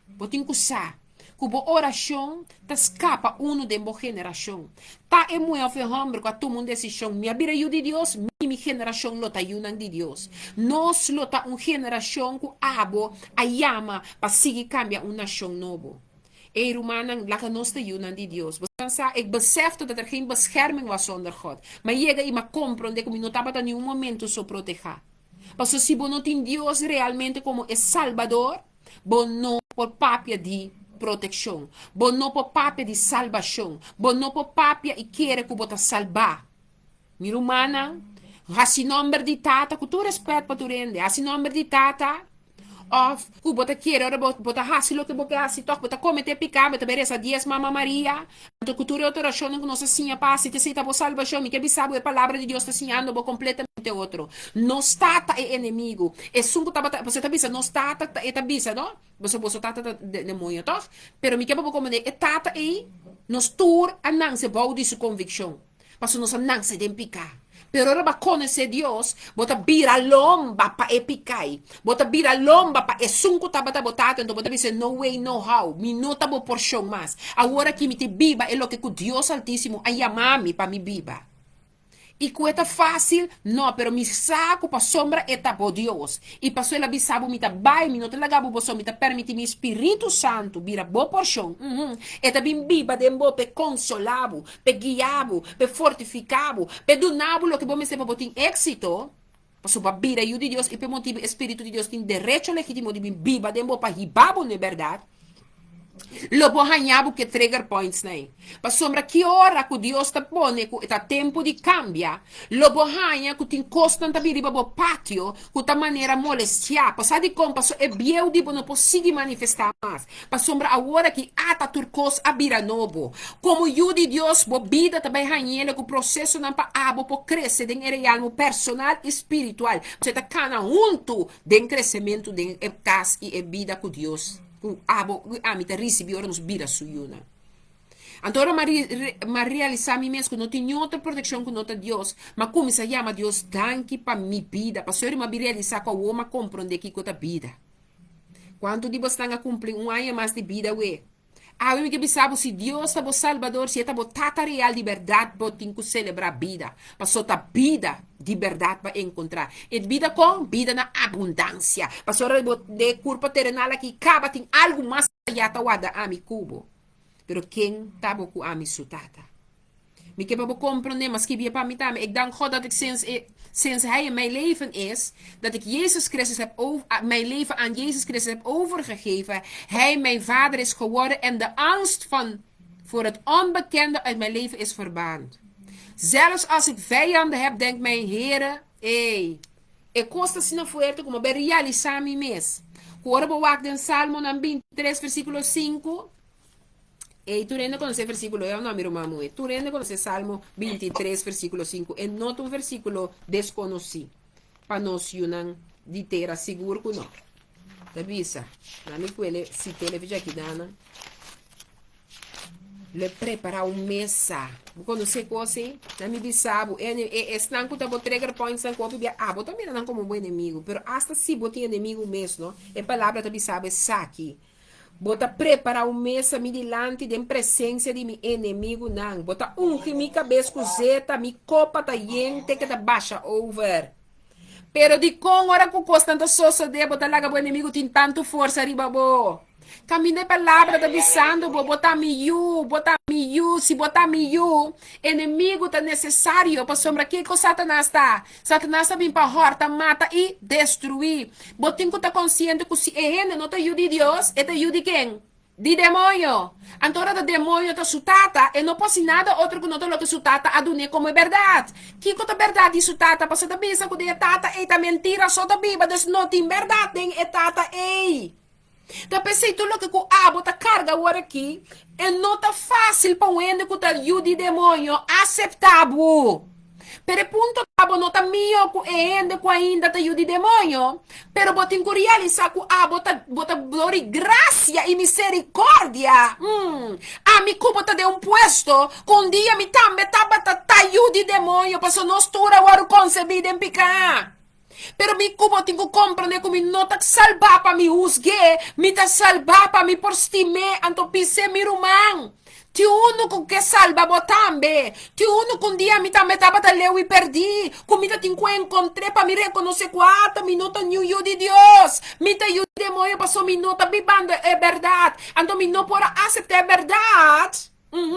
Cubo oração, ta escapa uno de boa geração. Ta é muito homem com a tomar decisão. Minha vida é de Deus, minha geração lota yunang de Deus. Nós lota geração com abo, a yama, para seguir cambia nação novo. E rumanang laka nós te yunang de Deus. Você ik besef dat er geen bescherming was zonder God. Maar chega e me compreende como não estava em nenhum momento so proteger. Mas se você não tem Deus realmente como é Salvador, você não por papia de proteção. Você não por papia de salvação. Você não por papia e quer que você salvar. Minha humana, assim nome de tata, com todo respeito para tu rende, assim nome de tata, of ku bota quer ora bota hasi lo que boca hasi toc bota come te picar bota beresa 10 mama Maria então cultura autoração que nossa senha passe te seita bo salvação mi que bisabo a palavra de Deus está ensinando bo completamente outro não está é inimigo é sunco tá você tá bisa não está é tá bisa não você tá de moio toc pero mi que bo como é tata e nos tour anang se body su conviction passo nos anang se dem picar. Pero ora ba conhecer Deus, bota bira lomba pa epicai, bota bira lomba pa esunco tabata botata, então bota dizer no way, no how, minuta bo porção mas. Agora que me te biba é lo que Deus Altíssimo a chamar-me para me biba. E coisa fácil, não, pero mi saco pa sombra eta por Deus. E passou ela bisabo mi ta bai, mi não te lagabo boso, mi ta permite mi Espírito Santo bira bo porção. Eta bim biba dembo pe consolabo, pe guiabo, pe fortificabo, pe donabo lo que bom se po tin éxito. Passou pa bira eu de Deus e pe motivo Espírito de Deus tem direito legítimo de bim biba dembo pa hibabo, não é verdade? Lobo hanhabo que trigger points na pa sombra que hora que Deus ta pone que tá tempo de cambia lobo hanha que tem constante biriba bo patio que ta maneira molestia pa sa di com passo é bieu di não possível manifestar mais pa sombra agora que ata turcos abira novo como eu de Deus bo vida também hanhele que o processo não pa abo po crescer den realmo personal e espiritual você tá cana junto den crescimento den casa e vida com Deus mi te recebi ora nos bira su yuna. Então, ma realizar mi mesmo, não tem outra proteção que não tem Deus, mas como se chama Deus, danke para mi vida, para senhor ma realizar com o homem compreender que é vida. Quando de você está a cumprir ano mais de vida, ué. Eu que pensava se Deus é o Salvador, se é o tata real de verdade, pode que celebrar a vida. Passou a vida de verdade para encontrar. E vida com vida na abundância. Passou de curva terrenal aqui, acaba tem algo mais allá tawada a mi cubo. Pero quem tabo ku ami sutata. Mi heb ook compromis, maar schip je pa met me. Ik dank God dat ik sinds Hij in mijn leven is, dat ik Jezus Christus heb mijn leven aan Jezus Christus heb overgegeven. Hij mijn vader is geworden en de angst voor het onbekende uit mijn leven is verbaand. Zelfs als ik vijanden heb, denkt mijn Heere, ik kost het sino fuerte como ver realizar mi mes. Hoor bewaakt in Salmo 23, versículo 5. Tu rende con ese versículo, eu não miro mamu. Tu rende con ese Salmo 23, versículo 5. E nota um versículo desconhecido. Para nós yunan de ter seguro que não. Tabisa, na minha coelha, se televisão aqui dana, le preparar uma mesa. Quando você coisa, na minha bisabo, estão com o trigger points na copa, botar mira não como um bom inimigo, pero hasta se botar inimigo mesmo, não? É palavra tabisabo é saque. Bota preparar uma mesa me delante de presença de meu inimigo não. Bota que minha cabeça cozeta, minha copa tá yente que tá baixa over. Pero de com hora que custa tanto sosa de botar lá o inimigo tem tanto força riba bo. Caminho palavra tá avisando bo botar miu, se botar miu, inimigo tá necessário para sombra que Satanás tá. Satanás tá vindo para horta, mata e destruir. Botinho tá consciente que se ele não tá ajuda de Deus, é tá ajuda de quem? De demônio. Antora do demônio tá sutata e não pode nada outro que não tá lo que sutata a dunia como é verdade. Que tá verdade de sutata, passa da bisa que de tata e tá mentira só da biba, des não tem verdade nem é tata ei. Tá pensei tudo que com bota carga agora aqui e não tá fácil para o ende que tá ajuda de demônio aceitável. Pero punto tabo não tá mio ku ende ku ainda tá ajuda de demônio. Pero botin ku realizar ku bota glória, graça e misericórdia. A mi ku bota de puesto com dia mi tambe tá ajuda de demônio, passo nós tura agora concebido em picar. Pero mi cubo tengo comprende que mi no ta salva pa mi usgue, mi ta salva pa mi porstime, anto pise mi rumang. Ti uno con che salva botambe, ti uno con dia mi ta metaba da leu e perdi, con mi ta tinco encontré pa mi reconoce 4 minutos new you di Dios, mi ta you demonio paso minuto bibando é verdade, anto mi no pora aceptar verdade.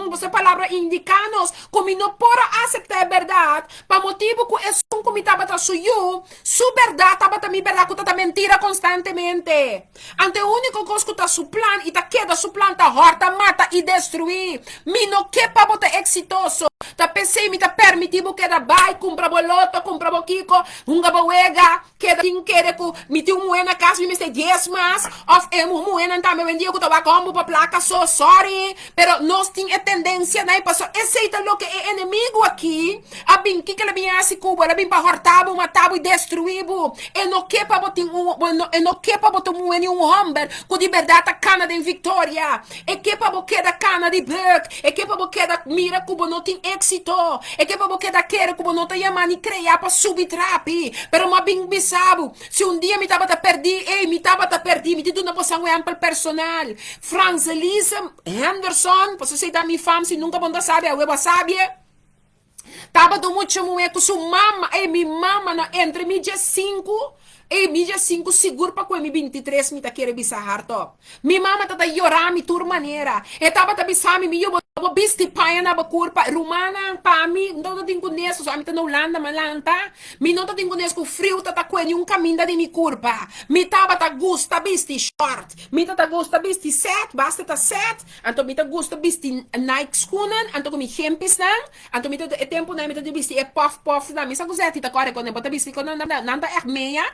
Você palavra indicanos como não pode aceitar a verdade para motivo que é um como estava suyo su verdade estava também verdade que está mentira constantemente ante o único coisa que está su plan e tá queda su plan tá horta mata e destruir mi não quer para botar exitoso tá pensei me tá permitivo que da vai compra boloto compra boquico boega que da tin quer que me tem moeda na casa me sei 10 mais of moeda tá me vendia que tava combo para placa so sorry pero nós é tendência, né? Passou, aceita lo que é inimigo aqui. A bem que ela vinha assim, Cuba, ela vinha para hortabo, matabo e destruíbo. E não quer para botar um homem com de verdade a cana de vitória. E que para botar da cana de Burke. E que para botar da mira, Cuba não tem êxito. E que para botar da queira, Cuba não tem a nem criar para subir trapi. Pero uma bem bisabo. Se um dia me tava a perder, me tem uma posição ampla personal. Franz Elisa Henderson, você sei da minha fama, se nunca bom sabe, eu sabe. Tava do muito muito com sua mama, minha mama entre mídia 5 e mídia 5 seguro para com 23 me tá querer bisahar top. Minha mama tá llorar mi tur maneira. E tava tá bisami mi eu bisti paia na curpa rumana pa mi não tem conheço, só mi tá na Holanda malanta. Mi não tem conheço com frio tá com caminho de mi curpa. Mi tava tá gusta bisti short. Mi tá gusta bisti set, basta tá set. Anto mi tá gusta bisti Nike schoenen, anto com mi hempis nan. Anto mi tá tempo na mi tá bisti puff na mi sa cos'è tá corre quando bota bisti quando nanda meia.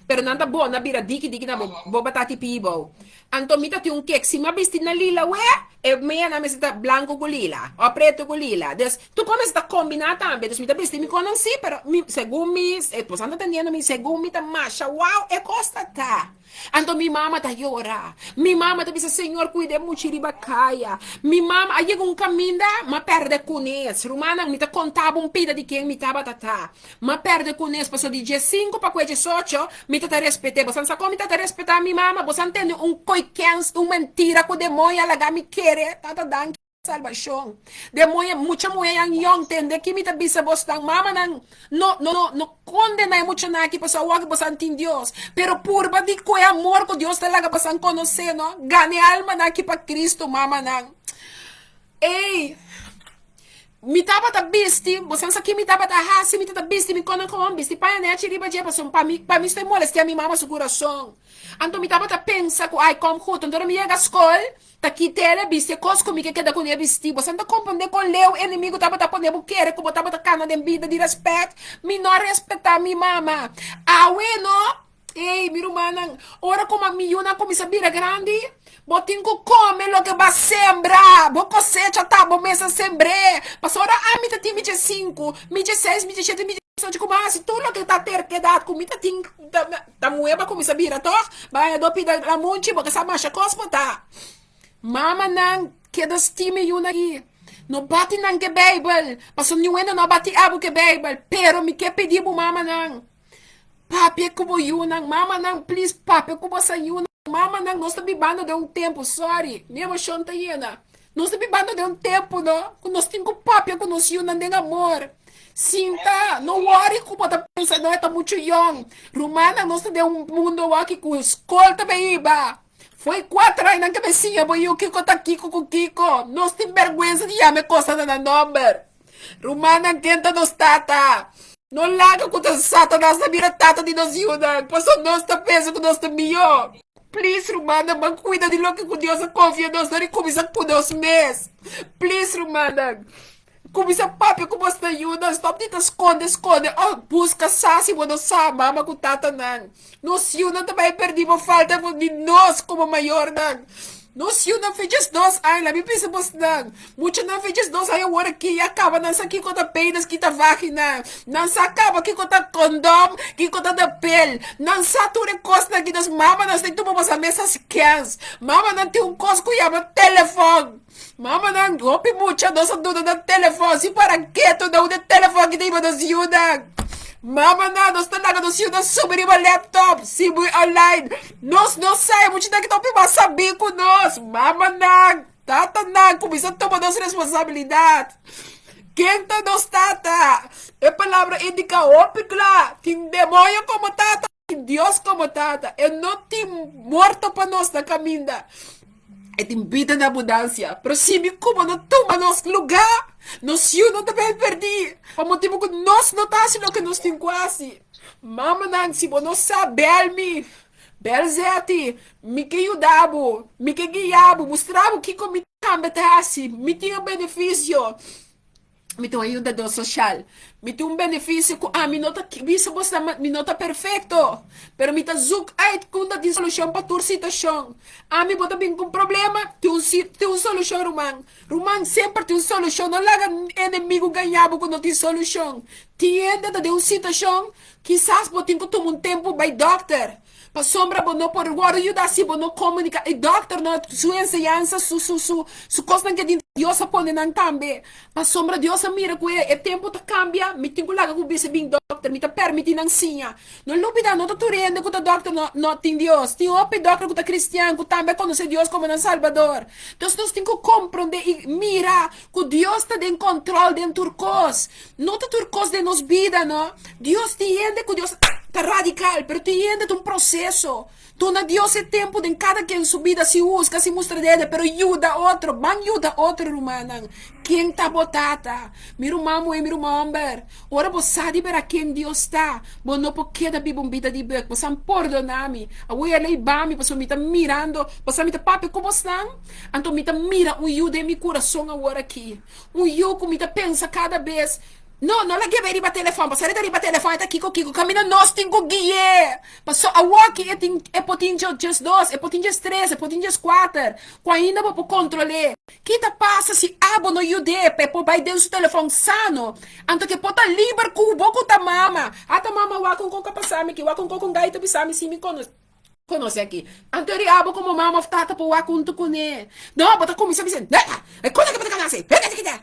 Pero nanda bona bira diki na bo batati pibo. Anto mi tá un cake si ma bisti na lila we e meia na mi sa blanco con lila o preto con lila. Des tu come sta combinata ambe, des mi tá bisti mi conan sì, pero mi según mi pues ando entendiendo mi según mi tá masha wow e costa tá. Anto mi mamma ta llora. Mi mamma ta dice, Señor, cuide mucho ribacaya. Mi mamma, llega un caminda, ma perde con es. Rumana, mi ta contaba un pida di quien mi taba tata. Ma perde con es, passo di G5 pa quei G8, mi ta respete. Bosan sa come ta respeta mi mamma, bosan tende un coiquens, un mentira, co demoia, laga mi quere, tata danki. Salvação. Demônio, muita mulher yang young tende que me tá bisa bostang mama nang no condena mucho na aqui para o que você tem Deus, pero purba de que amor que Deus te laga para conhecer, no? Gane alma na aqui para Cristo, mama nang. Ei, mi tava da bisti, você sabe que mi tava da raça, mi tava da bisti, mi conan com bisti, pai né, riba je passo para mim estou molestia mi mama su coração. Anto mi tava da pensa que ai como junto, então mi chega a escola, tá aqui tele bisti, cos comigo que queda com ele bisti, você não compreende com leu inimigo tava da poner buquere, como tava da cana de vida de respeito, mi não respeitar mi mama. Ah, no? Ei, mi rumana, ora como a miúna começa a vir grande, botinho come lo que vai sembrar, bo cosecha tá, bo mesa sembré, mas ora a mi tati mi 5, mi 6, mi 7, mi 8, como assim, tudo lo que tá ter que dar, comida tem, da mueba começa a vir, toh, vai do pida la munchi, porque essa marcha cosmo tá. Mama não, que das time yuna aí. No bate não que Bible, mas o niuena não bate abo que Bible, pero mi que pedir bu mama não. Papi, como yunang, mama nang, please, papi, como sa yunang, mama nang, nós estamos bibando de tempo, sorry, nem a chonta yena. Nós estamos bibando de tempo, no? Nós temos papi, com nós yunang de amor. Sinta, não worry como tá pensando, não é tá muito young. Rumana, nós temos mundo aqui com escolta, beiba. Foi 4 anos na cabecinha, boy, o Kiko tá Kiko com Kiko. Nós temos vergonha de me costa na number. Rumana, tenta nos tata. Non laga com o Satanás na minha tata de nós yuna. Passou nós tá peso com nós também. Please, Romana, man, cuida de lo que Deus confia nós, não começa por nós mesmos. Please, Romana. Começa papi, como você ajuda, stop de esconde. Oh, busca sasi, mo não sabe, mama com tata não. Nós yuna também perdimos falta de nós como maior não. Nós não fez nós, ai, lá me pensa não. Muito não fez nós, ai, agora que acaba, não sabe que conta peinas, que tá vagina. Não sabe acaba, que conta condom, que conta da pele. Não sabe tudo coisa que nós mama, nós tem tudo para mesa scans. Mama não tem coisa que chama telefone. Mama não, hopi muito, nós tudo no telefone. Se para que tu não tem telefone que tem para nos ajudar. Mama não, nós estamos lá, nós estamos sobre o laptop, se online. Nós não saímos de daqui, não saber com nós. Mama não, tata não, começa a tomar nossa responsabilidade. Quem tá nos tata? É palavra indica ópicla. Tem demônio como tata, tem Deus como tata. Eu não tenho morto para nós na caminha. É tem vida na abundância. Pero se me como não toma nosso lugar, nós não também perdi. Por motivo que nós não tá assim o que nós temos quase. Mama não, se você não sabe, bel-me. Belzeti, me que ajudava, me que guiava, mostrava que como me cambetasse, me tinha benefício. Me tem ajuda do social. Me tem benefício que a minha nota visa você minha nota perfeito. Pero me tá zuk ai kunda de solução para tua situação. A mim bota bem com problema, tem um solução Roman. Roman sempre tem solução. Não larga inimigo ganhava quando tem solução. Tiende de uma situação, quizás botem que toma tempo by doctor. Pa sombra não por agora ajudar se não comunica e doctor não sua ensinança su coisa que Deus põe na também pa sombra Deus mira que é tempo tá cambia me tenho lá que bem bem doctor me tá permitindo ensinar não lupida não tá turendo que o doctor não tem Deus tem outro doctor que tá cristiano que também conhece Deus como um Salvador então nós temos que compreender e mirar que Deus está em controle dentro de turcos não tá turcos de nos vida não Deus entende que Deus tá radical pero entende de um processo dona Deus é tempo de cada quem sua vida se usa, se mostra dele, pero ajuda outro, man ajuda outro humano. Quem tá botata? Meu irmão é meu irmão, ora você sabe para quem Deus está. Bom, não pode dar bibombita de beco, você perdona-me. A ua lei bami, você me tá mirando, você me tá papi como estão? Então me tá mira o eu de meu coração agora aqui. O eu que me tá pensa cada vez. No, non la chiave riba telefone, passare riba telefone, tá Kiko, cammina nós tem que guiar. Passou a walk é potência just 2, é potência 3, é potência 4. Com ainda vou controlar. Que tá passa se abo no UDP, por vai dentro do telefone sano. Anto que pota livre com o boco da mama. Ata mama wa com coca passame, que wa com coca gaita pisame se me conosce aqui. Anteriabo como mama tata po wa kunto kune. No, bota como sabe sen. É coisa que bota canase.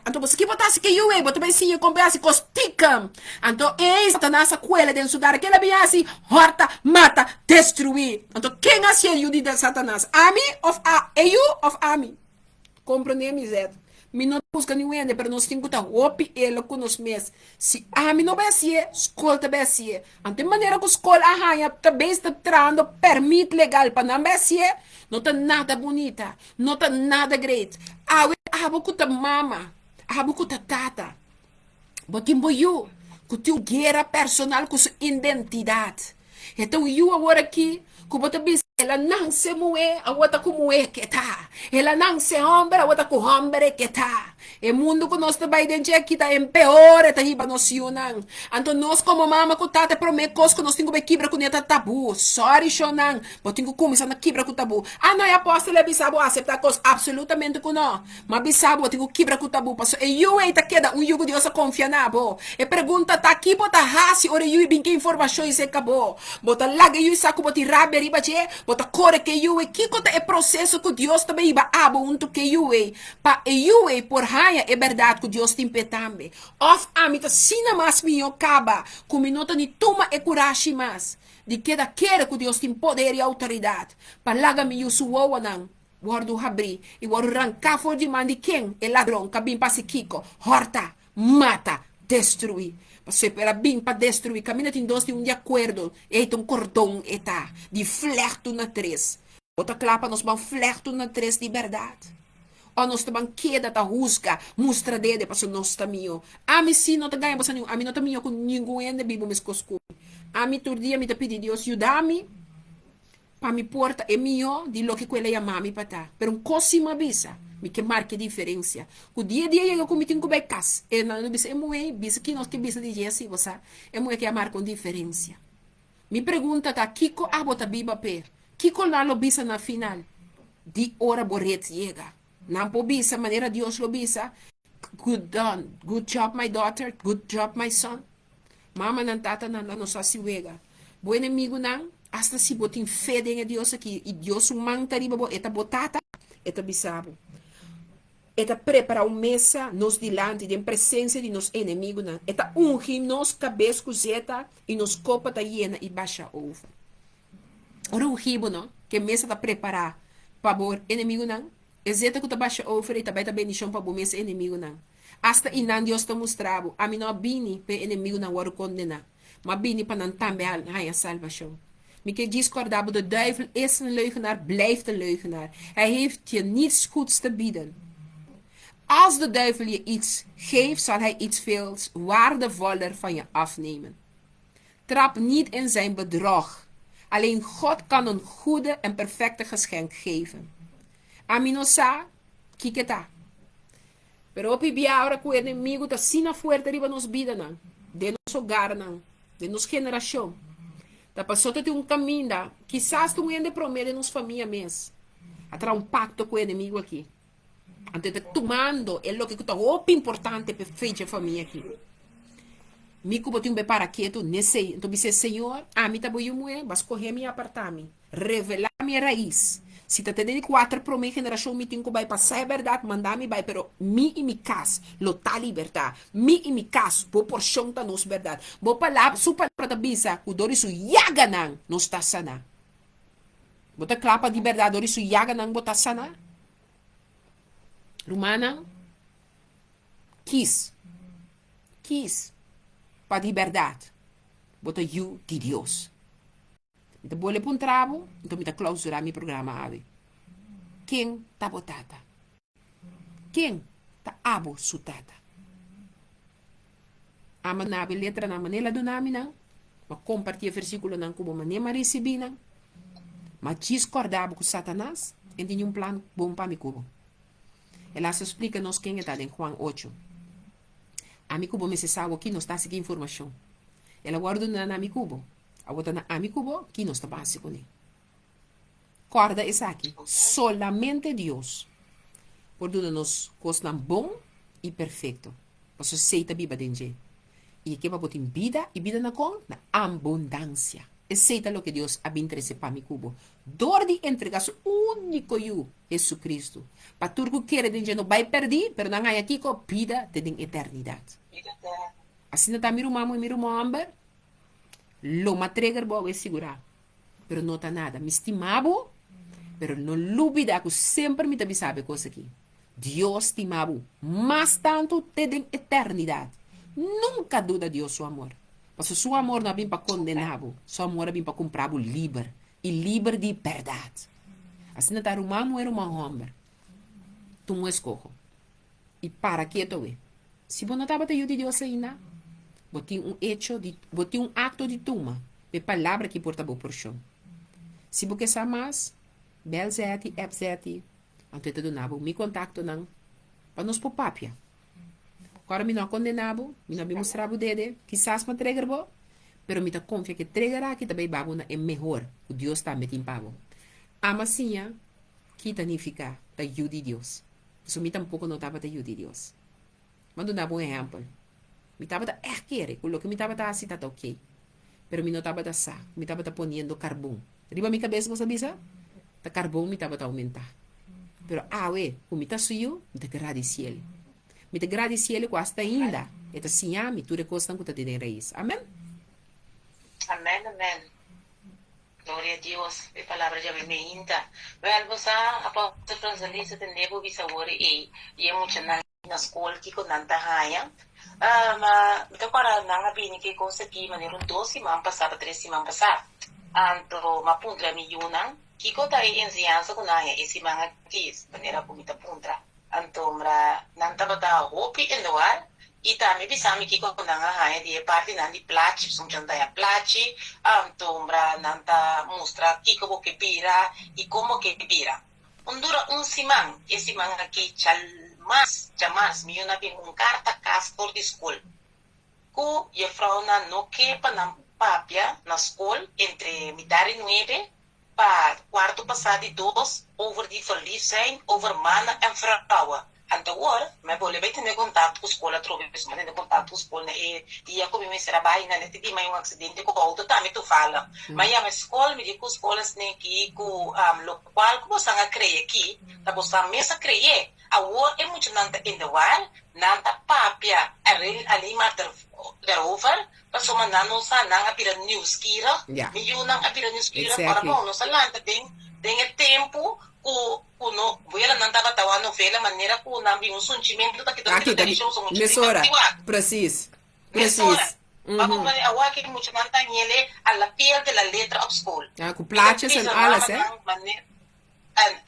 Anto você que botasse que eu bota bem sim comprasse costicam. Anto Satanás a coela dentro do lugar que ela viesse horta, mata, destruir. Anto quem assim é de Satanás? Ami of a eu of ami. Compreende Zé? Mi não busca ninguém, pero nós temos que estar opi ele com nós mesmos. Se a mim não vai ser, escola também ser. Ante maneira que a escola arranha também está trando permite legal para não vai ser, não está nada bonita, não está nada great. abo kuta mama, abo kuta tata. Botimbo you, com teu guerra personal, com sua identidade. Então, you agora aqui, com bota bis, ela não se moe, a outra com moe que tá. Ela não se hombre, a outra com hombre que tá. E mundo que nós também dentro aqui tá em pior, tá riba nós yunang. Então, nós como mama com tata promete coisas que nós temos que quebrar com neta tabu. Sorry, shonang, mas temos que começar a quebrar com tabu. Ah, não é apóstolo, é bisabo, aceitar coisas absolutamente que não. Mas bisabo, temos que quebrar com tabu. E eu aí tá queda, yugo de ossa confia na bo. E pergunta tá aqui, bota raci, ora eu bem que informações e acabou. Bota laga eu saco, bota rabe riba che, bota core que eu é que é processo que Deus também iba abo unto que eu é. Pa eu é por raia é verdade que Deus tem petambe. Of amita sina mas minho caba, com minuto ni tuma e coragem mas. De queda quer que Deus tem poder e autoridade. Pa laga mi eu suoa não. Guardo abrir e guardo arrancar fora de mão de quem é ladrão, que bem para se kiko, horta, mata, destruir. Você para bem para destruir, caminha tem dois de de acordo, eita cordão eta, de flerto na três. Outra clapa nós vamos flerto na três de verdade. Ou nós também queda da rusga, mostra dele para nós também. A mim sim não te ganha, a mim não também com ninguém na Bíblia me cosco. A mim todo dia me te pedi Deus ajuda-me. Pa mi porta é mio di lo que quella mami pata. Per un cosima bisa, mi che marca differenza. O dia a dia eu comi tinco bem cas. E não bisa é moe, bisa que nós que bisa de Jesse, você. É moe que marca diferença. Mi pergunta tá Kiko abota biba per. Kiko lá lo bisa na final. Di ora boret chega. Não po bisa maneira Deus lo bisa. Good done. Good job my daughter. Good job my son. Mama nan tata nan no sa si wega. Buen amigo nan. Hasta se botem fé em Deus aqui. E Deus manta riba bo. Eta botata. Eta bisabo. Eta prepara uma mesa nos dilante de presença de nos inimigos. Eta ungir nos cabeça cozeta e nos copa tá llena e baixa ovo. Ora ungibo não. Que mesa tá preparar para o inimigo não. Exeta que tá baixa ovo e também tá bendição para o mesa inimigo não. Hasta inan Deus tá mostrado. A mim não bini para inimigo não o condenar. Mas bini para não também a salvação. Mieke discordabel, de duivel is een leugenaar, blijft een leugenaar. Hij heeft je niets goeds te bieden. Als de duivel je iets geeft, zal hij iets veel waardevoller van je afnemen. Trap niet in zijn bedrog. Alleen God kan een goede en perfecte geschenk geven. Aminosa, kiketa. Pero opi ahora que o inimigo está sina fuerte arriba nos vida, de nos hogar, de nos generação. Da pessoa tem caminho, quizás tu ainda promete nos família mesmo. Atrás pacto com o inimigo aqui. Então, tomando é o que é muito importante para a família aqui. Mico botou para quieto, nesse, então disse Senhor, a mim tá bom eu mas correr minha apartamento, revelar minha raiz. Se tá tendo quatro para minha geração, me tenho que vai passar a verdade, mandar me vai, pero mi e mi casa, lo tá liberdade. Mi e mi casa, vou porção da nossa verdade. Vou palavra, sua palavra da bisa, o dor isso yaganang, não está sana. Bota clapa de verdade, dor isso yaganang, bota sana. Romana, quis, para liberdade. Bota you de Deus. Então, vou ler para um trabo, então, me clausurar meu programa, ave. Quem tá botata? Quem tá abo sutata? Ama na letra na maneira do nome, não? Mas compartilha versículo não como maneira recebi, não? Mas discordava com Satanás, e tinha um plano bom para mim, cubo. Ela se explica nos quem está em Juan 8. A mim, cubo, me se sabe aqui, não está seguindo informação. Ela guarda na mi cubo. A outra na ami cubo, que não está básico, né? Corda é aqui. Solamente Deus. Por tudo nos coisa bom e perfeito. Você aceita a Bíblia dentro. E que vai botar vida e vida na abundância. Aceita o que Deus ha interesse para mi cubo. Dor de entregar seu único eu, Jesus Cristo. Para tudo que quer dentro não vai perder, mas não há aqui com vida de eternidade. Assim não está miro mamo e miro amber. Lo matregar bo é segurar. Pero não está nada. Me estimabo, pero não lubida que sempre me sabe coisa aqui. Deus estimabo, mas tanto te den eternidade. Nunca duda Deus seu amor. Porque seu amor não é bem para condenar, seu amor é bem para comprar o livre. E livre de verdade. Assim não está o mamo e o homem. Tu não escolhe. E para quieto, we. Se você não estava te de Deus ainda, você tem você tem um acto de tuma. De palavra que porta boa porção. Se você sabe mais, bel zeti, app zeti, antes de donabo, me contacto não, para nos por papia. Agora me não condenabo, me não me mostrar o dedo, quizás me entregar bo, pero me confia que entregará que também babu é melhor, o Deus está metindo pavo. Amacinha, que significa da ajuda de Deus. Isso me tampouco não estava da ajuda de Deus. Mando dar um exemplo. Me estava da querer, o que me estava da assim tá ok. Pero me não estava da sa, me estava da ponendo carvão. Riba minha cabeça, você bisa? Ta carvão me estava da aumentar. Pero we, como está suyo, me te agradeci ele. Me te agradeci ele com hasta ainda. Eta sinhami, tu recostam com ta de raiz. Amém? Amén, amén. Gloria a Dios. La palabra ya me inta. Well, você apóstolo Francisco tem nebo bisawori e muita na escola que com nanta haya. Ma então para nanga bini que consegui maneiro 12 semana passada, 3 semana passada. Anto mapundra mi yunang kiko ta enseñanza con haya esse manga kis maneira comita puntra. Anto mra nanta bata hopi in the war. Ita mi bisami kiko nanga haya di parte nandi placi sum chanta ya placi tombra nanta mostra kiko bo che pira e como che pira undura un siman e siman aqui chamas mi una bin un carta castor di school ku je frau na no que pa na papia na school entre midari 9 pa quarto passado 2 over die verliefd zijn over mannen en vrouwen. Antawar, me voleva tenere contatto con scuola, trovi per tenere contatto con scuola e io come mi sarà bai na neti di mai un accidente con auto tami tu falla. Ma io a scuola mi dico scuola sneki ku lo qual come sanga cree ki, da posta mesa cree. A war e mucho nanta in the war, nanta papia ali matter daarover. Paso man nano sa nang apira news kira. Mi yun nang apira news kira para mo no sa lanta ding el tempo no voy a andar a novela maneira que não vi sentimento da que tá mesora preciso Vamos a agua que mucho manta niele a la piel de la letra of school com plaches e alas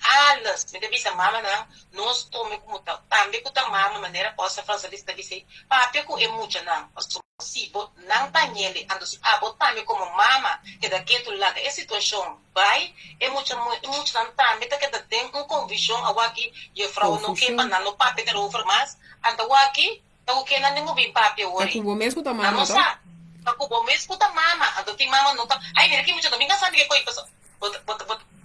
alles me deve ser mama não nós tome como tá também com a mama maneira possa fazer isso deve ser papi com é muito não se bot não tá niele ando se botar como mama que daqui tu lá é situação vai é muito não também tá que tem convicção agora que eu frau não que para não papi der over mas ando aqui tá o que não ninguém bem papi hoje tá com o mesmo com a mama tá com o mesmo com a mama ando tem mama não tá aí mira que muito domingo sabe que coisa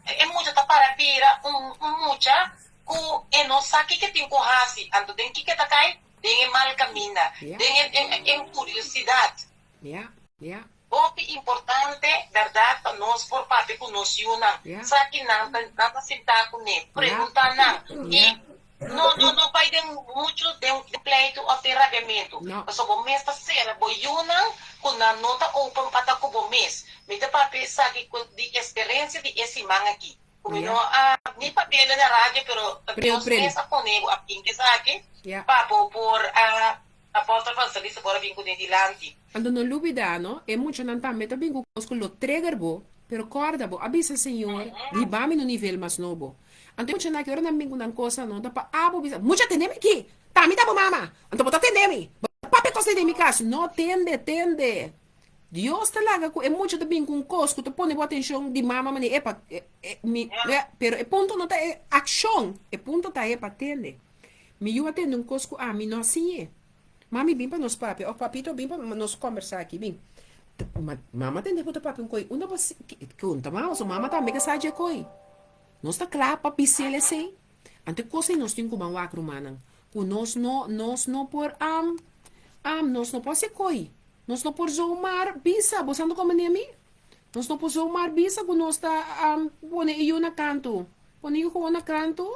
é muito tá para pira mucha ku e não sabe que tem corrase ando tem que tá cai tem mal camina tem curiosidade Opi importante verdade para nós por parte com nós una sabe que nada sentar com ele perguntar não e não vai ter muito de pleito ou terapamento mas o mês tá sendo boiuna com a nota open para com o mês me dá para pensar que de experiência de esse man aqui como não nem papel na rádio pero Deus pensa comigo aqui que sabe para por apóstolo Francisco agora vim com dilante ando no lubida no é muito não também também com lo trigger bo pero corda bo avisa senhor di bami no nível mais novo ando muito na que ora não vem com coisa não dá para abo bisa muita teneme aqui tá me dá bo mama ando botar teneme papi costa de mi caso não tende Dios talaga ko é muito também com coisa que tu põe boa atenção de mama mani pero é ponto não tá é ação é ponto tá é para tende me eu atendo um coisa que me não assim é mami bim para nos papi o papito bim para nos conversar aqui bim mama tem depois papi um coi uma você conta mas o mama também que sabe coi nós tá claro papi se ele sei ante coisa nós tem como uma crumana o nós não por nós não pode ser coi nós não por zoomar bisa você não como nem a mim nós não por zoomar bisa quando nós tá pone eu na canto pone eu na canto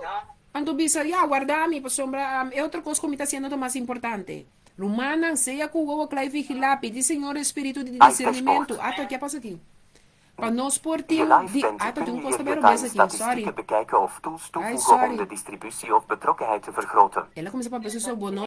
ando bisa guardami para sombra é outra coisa que me está sendo mais importante Romana, seja com o clay vigilar, pedir Senhor Espírito de discernimento. Ato, que passa aqui? Para nós por ti, ato, tem costa bem mesa aqui, sorry. Bekijken of tools toevoegen om de distributie of betrokkenheid te vergroten. Ela começa para pessoa boa